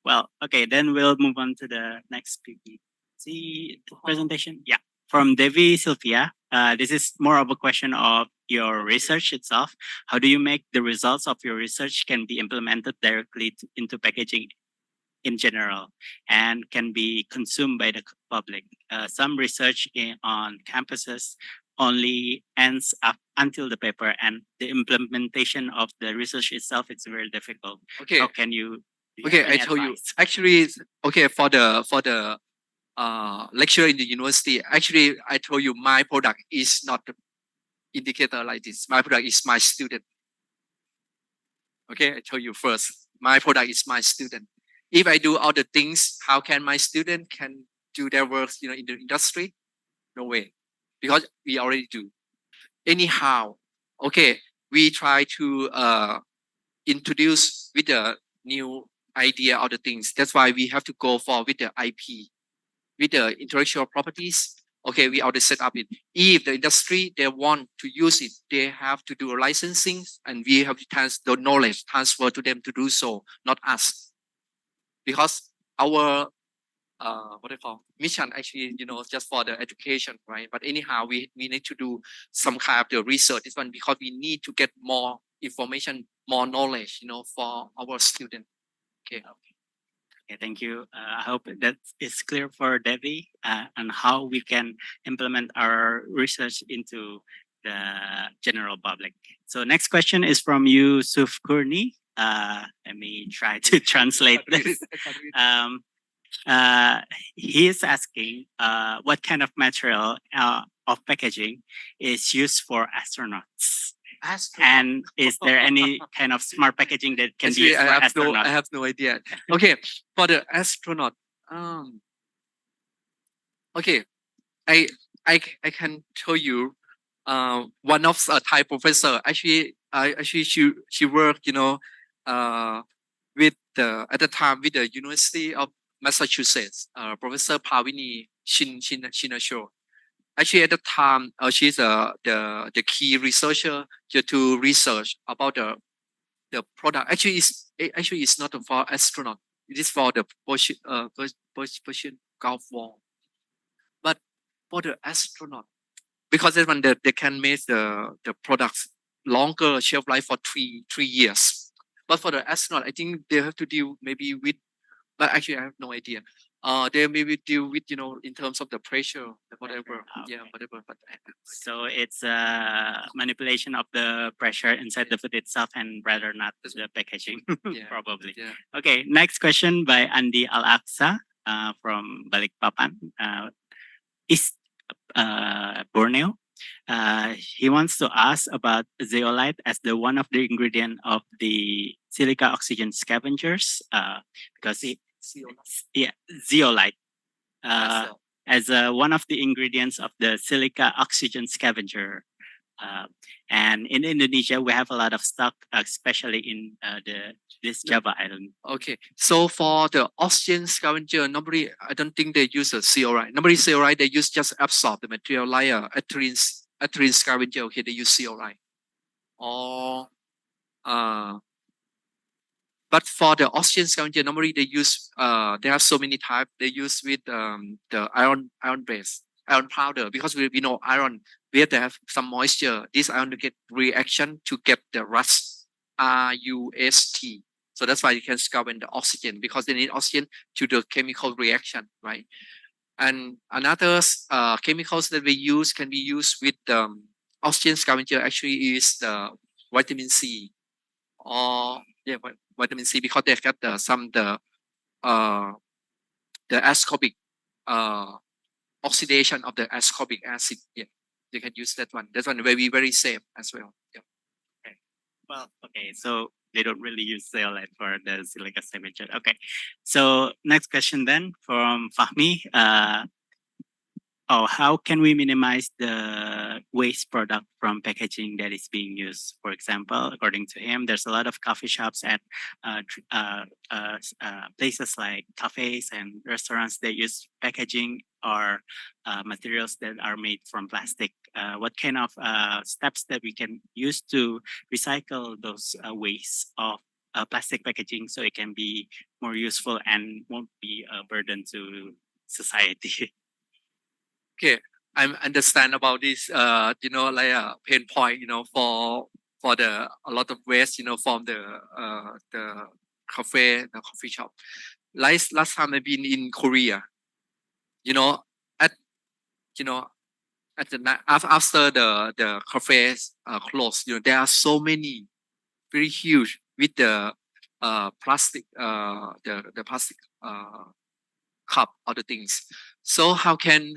S8: Well, okay, then we'll move on to the next PPT presentation. Yeah, from Devi Sylvia. This is more of a question of your research itself. How do you make the results of your research can be implemented directly into packaging in general and can be consumed by the public? Some research on campuses only ends up until the paper, and the implementation of the research itself is very difficult.
S9: Okay.
S8: How can you?
S9: Okay, I tell you. Actually, okay, for the lecturer in the university, actually, I told you my product is not the indicator like this. My product is my student. Okay, I told you first. My product is my student. If I do all the things, how can my student can do their work, you know, in the industry? No way, because we already do. Anyhow, okay, we try to introduce with the new idea of the things. That's why we have to go for with the IP, with the intellectual properties. Okay, we already set up it. If the industry they want to use it, they have to do a licensing, and we have to the knowledge transfer to them to do so, not us, because our what they call mission actually, you know, just for the education, right? But anyhow, we need to do some kind of the research. This one because we need to get more information, more knowledge, you know, for our student. Okay.
S8: Okay, thank you. I hope that is clear for Devi on how we can implement our research into the general public. So next question is from Yusuf Kurni. Let me try to translate this. He is asking what kind of material of packaging is used for astronauts? And is there any kind of smart packaging that can be used for astronauts?
S9: I have no idea. Okay, for the astronaut, okay, I can tell you, one of Thai professor actually she worked, you know, with at the time with the University of Massachusetts, Professor Pavini Shinasho. Actually, at the time, she's the key researcher to research about the product. Actually, it's not for astronaut. It is for the Persian Gulf War. But for the astronaut, because that one they can make the products longer shelf life for three years. But for the astronaut, I think they have to deal maybe with. But actually, I have no idea. They maybe deal with in terms of the pressure, whatever. Yeah, whatever. But
S8: So it's manipulation of the pressure inside the food itself and rather not the packaging, probably.
S9: yeah.
S8: Okay, next question by Andi Al-Aqsa from Balikpapan, East Borneo. He wants to ask about zeolite as the one of the ingredient of the silica oxygen scavengers because zeolite as one of the ingredients of the silica oxygen scavenger. And in Indonesia, we have a lot of stock, especially in this Java island.
S9: Okay, so for the oxygen scavenger, normally I don't think they use a zeolite. Normally zeolite they use just absorb the material like ethylene scavenger. Okay, they use zeolite. Or but for the oxygen scavenger, normally they use they have so many types. They use with the iron base, iron powder, because we know iron where they have some moisture. This iron to get reaction to get the rust, rust. So that's why you can scavenge the oxygen, because they need oxygen to the chemical reaction, right? And another chemicals that we use can be used with oxygen scavenger. Actually, is the vitamin C, or vitamin C, because they've got the ascorbic oxidation of the ascorbic acid. Yeah, you can use that one. That one very very safe as well. Yeah.
S8: Okay. Well, okay, so they don't really use zeolite for the silica scavenger. Okay, so next question then from Fahmi. How can we minimize the waste product from packaging that is being used? For example, according to him, there's a lot of coffee shops at places like cafes and restaurants that use packaging or materials that are made from plastic. What kind of steps that we can use to recycle those waste of plastic packaging so it can be more useful and won't be a burden to society?
S9: Okay, I understand about this. Like a pain point. For a lot of waste. From the coffee shop. Last time I've been in Korea. At at the after the cafes closed. There are so many very huge with the plastic the plastic cup, other things. So how can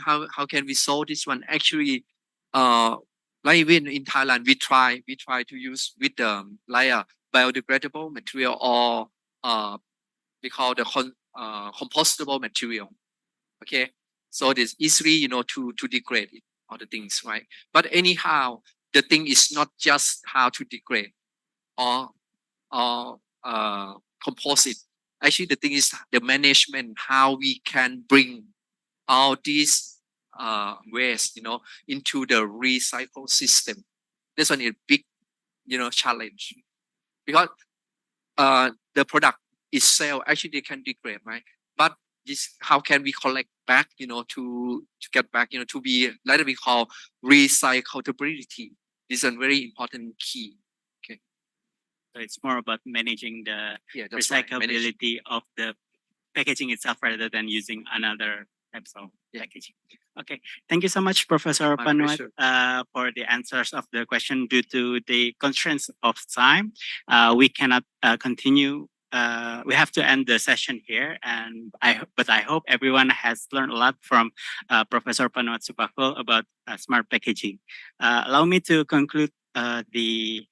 S9: we solve this one? Actually, like even in Thailand, we try to use with like a biodegradable material, or we call the compostable material. Okay, so it is easily to degrade it, other things, right? But anyhow, the thing is not just how to degrade or compost it. Actually, the thing is the management, how we can bring all these waste, into the recycle system. This one is a big, challenge, because the product itself actually they can degrade, right? But this, how can we collect back, to get back, to be like we call recyclability. This is a very important key.
S8: So it's more about managing the
S9: that's right,
S8: recyclability of the packaging itself rather than using another types of packaging. Okay, thank you so much, Professor
S9: My
S8: Panuwat,
S9: pleasure.
S8: for the answers of the question. Due to the constraints of time, we cannot continue. We have to end the session here, but I hope everyone has learned a lot from Professor Panuwat Suppakul about smart packaging. Allow me to conclude the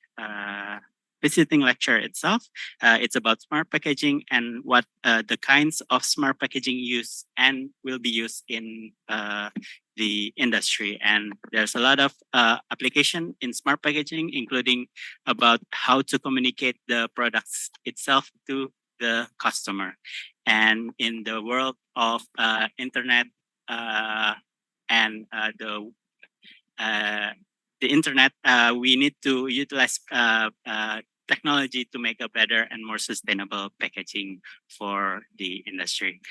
S8: visiting lecture itself. It's about smart packaging and what the kinds of smart packaging use and will be used in the industry. And there's a lot of application in smart packaging, including about how to communicate the products itself to the customer. And in the world of internet and the internet, we need to utilize technology to make a better and more sustainable packaging for the industry.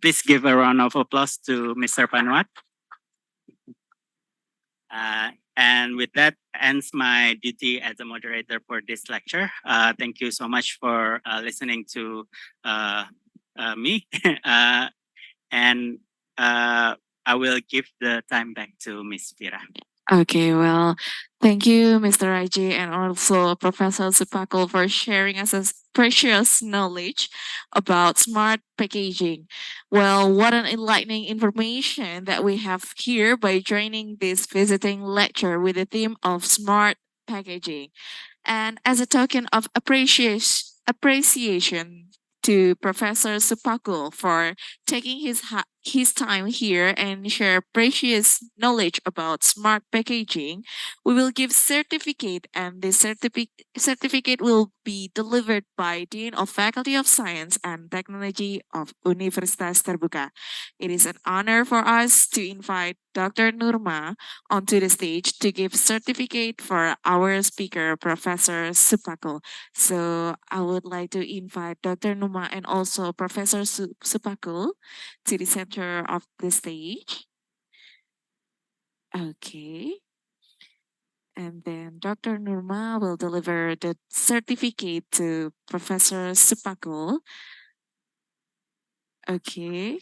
S8: Please give a round of applause to Mr. Panuwat. And with that ends my duty as a moderator for this lecture. Thank you so much for listening to me. And I will give the time back to Miss Fira.
S6: Okay, well, thank you, Mr. Rajih, and also Professor Suppakul for sharing us a precious knowledge about smart packaging. Well, what an enlightening information that we have here by joining this visiting lecture with the theme of smart packaging. And as a token of appreciation to Professor Suppakul for taking his time here and share precious knowledge about smart packaging, we will give certificate, and this certificate will be delivered by Dean of Faculty of Science and Technology of Universitas Terbuka. It is an honor for us to invite Dr. Nurma onto the stage to give certificate for our speaker, Professor Suppakul. So I would like to invite Dr. Nurma and also Professor Suppakul to the center of the stage. Okay. And then Dr. Nurma will deliver the certificate to Professor Suppakul. Okay.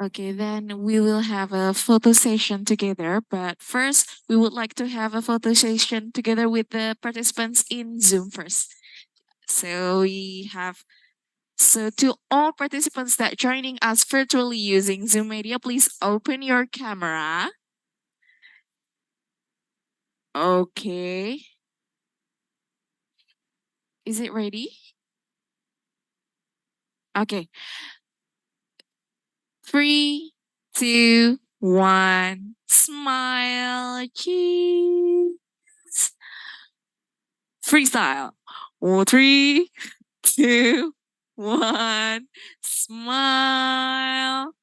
S6: Okay, then we will have a photo session together. But first, we would like to have a photo session together with the participants in Zoom first. So to all participants that joining us virtually using Zoom media, please open your camera. Okay. Is it ready? Okay. 3, 2, 1. Smile. Cheese. Freestyle. 3, 2, 1. Smile.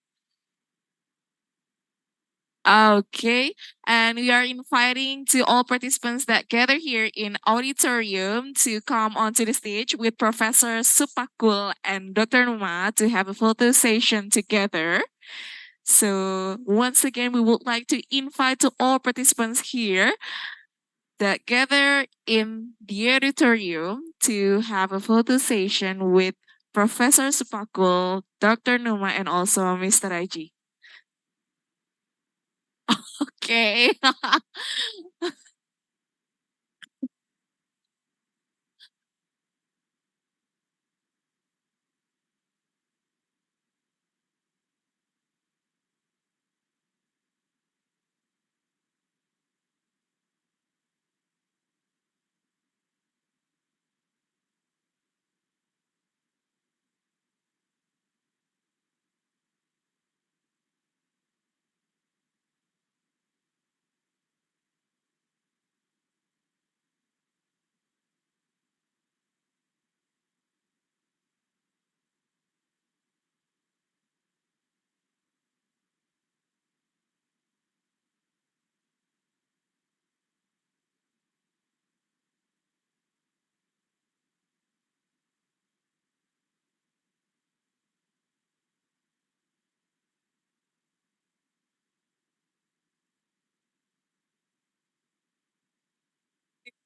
S6: Okay, and we are inviting to all participants that gather here in auditorium to come onto the stage with Professor Suppakul and Dr. Numa to have a photo session together. So once again, we would like to invite to all participants here that gather in the auditorium to have a photo session with Professor Suppakul, Dr. Numa, and also Mr. Rajih. Okay.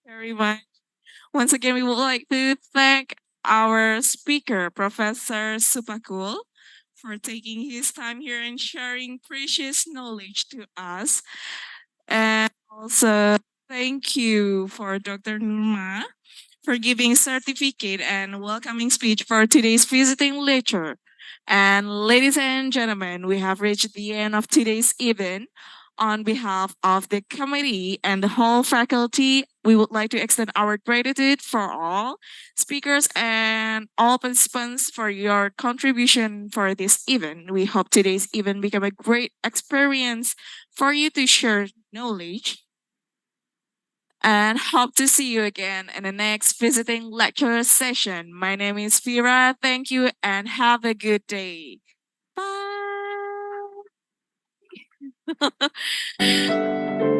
S6: Very much. Once again, we would like to thank our speaker, Professor Suppakul, for taking his time here and sharing precious knowledge to us. And also, thank you for Dr. Nurma for giving certificate and welcoming speech for today's visiting lecture. And ladies and gentlemen, we have reached the end of today's event. On behalf of the committee and the whole faculty, we would like to extend our gratitude for all speakers and all participants for your contribution for this event. We hope today's event become a great experience for you to share knowledge and hope to see you again in the next visiting lecture session. My name is Safira. Thank you and have a good day. Bye.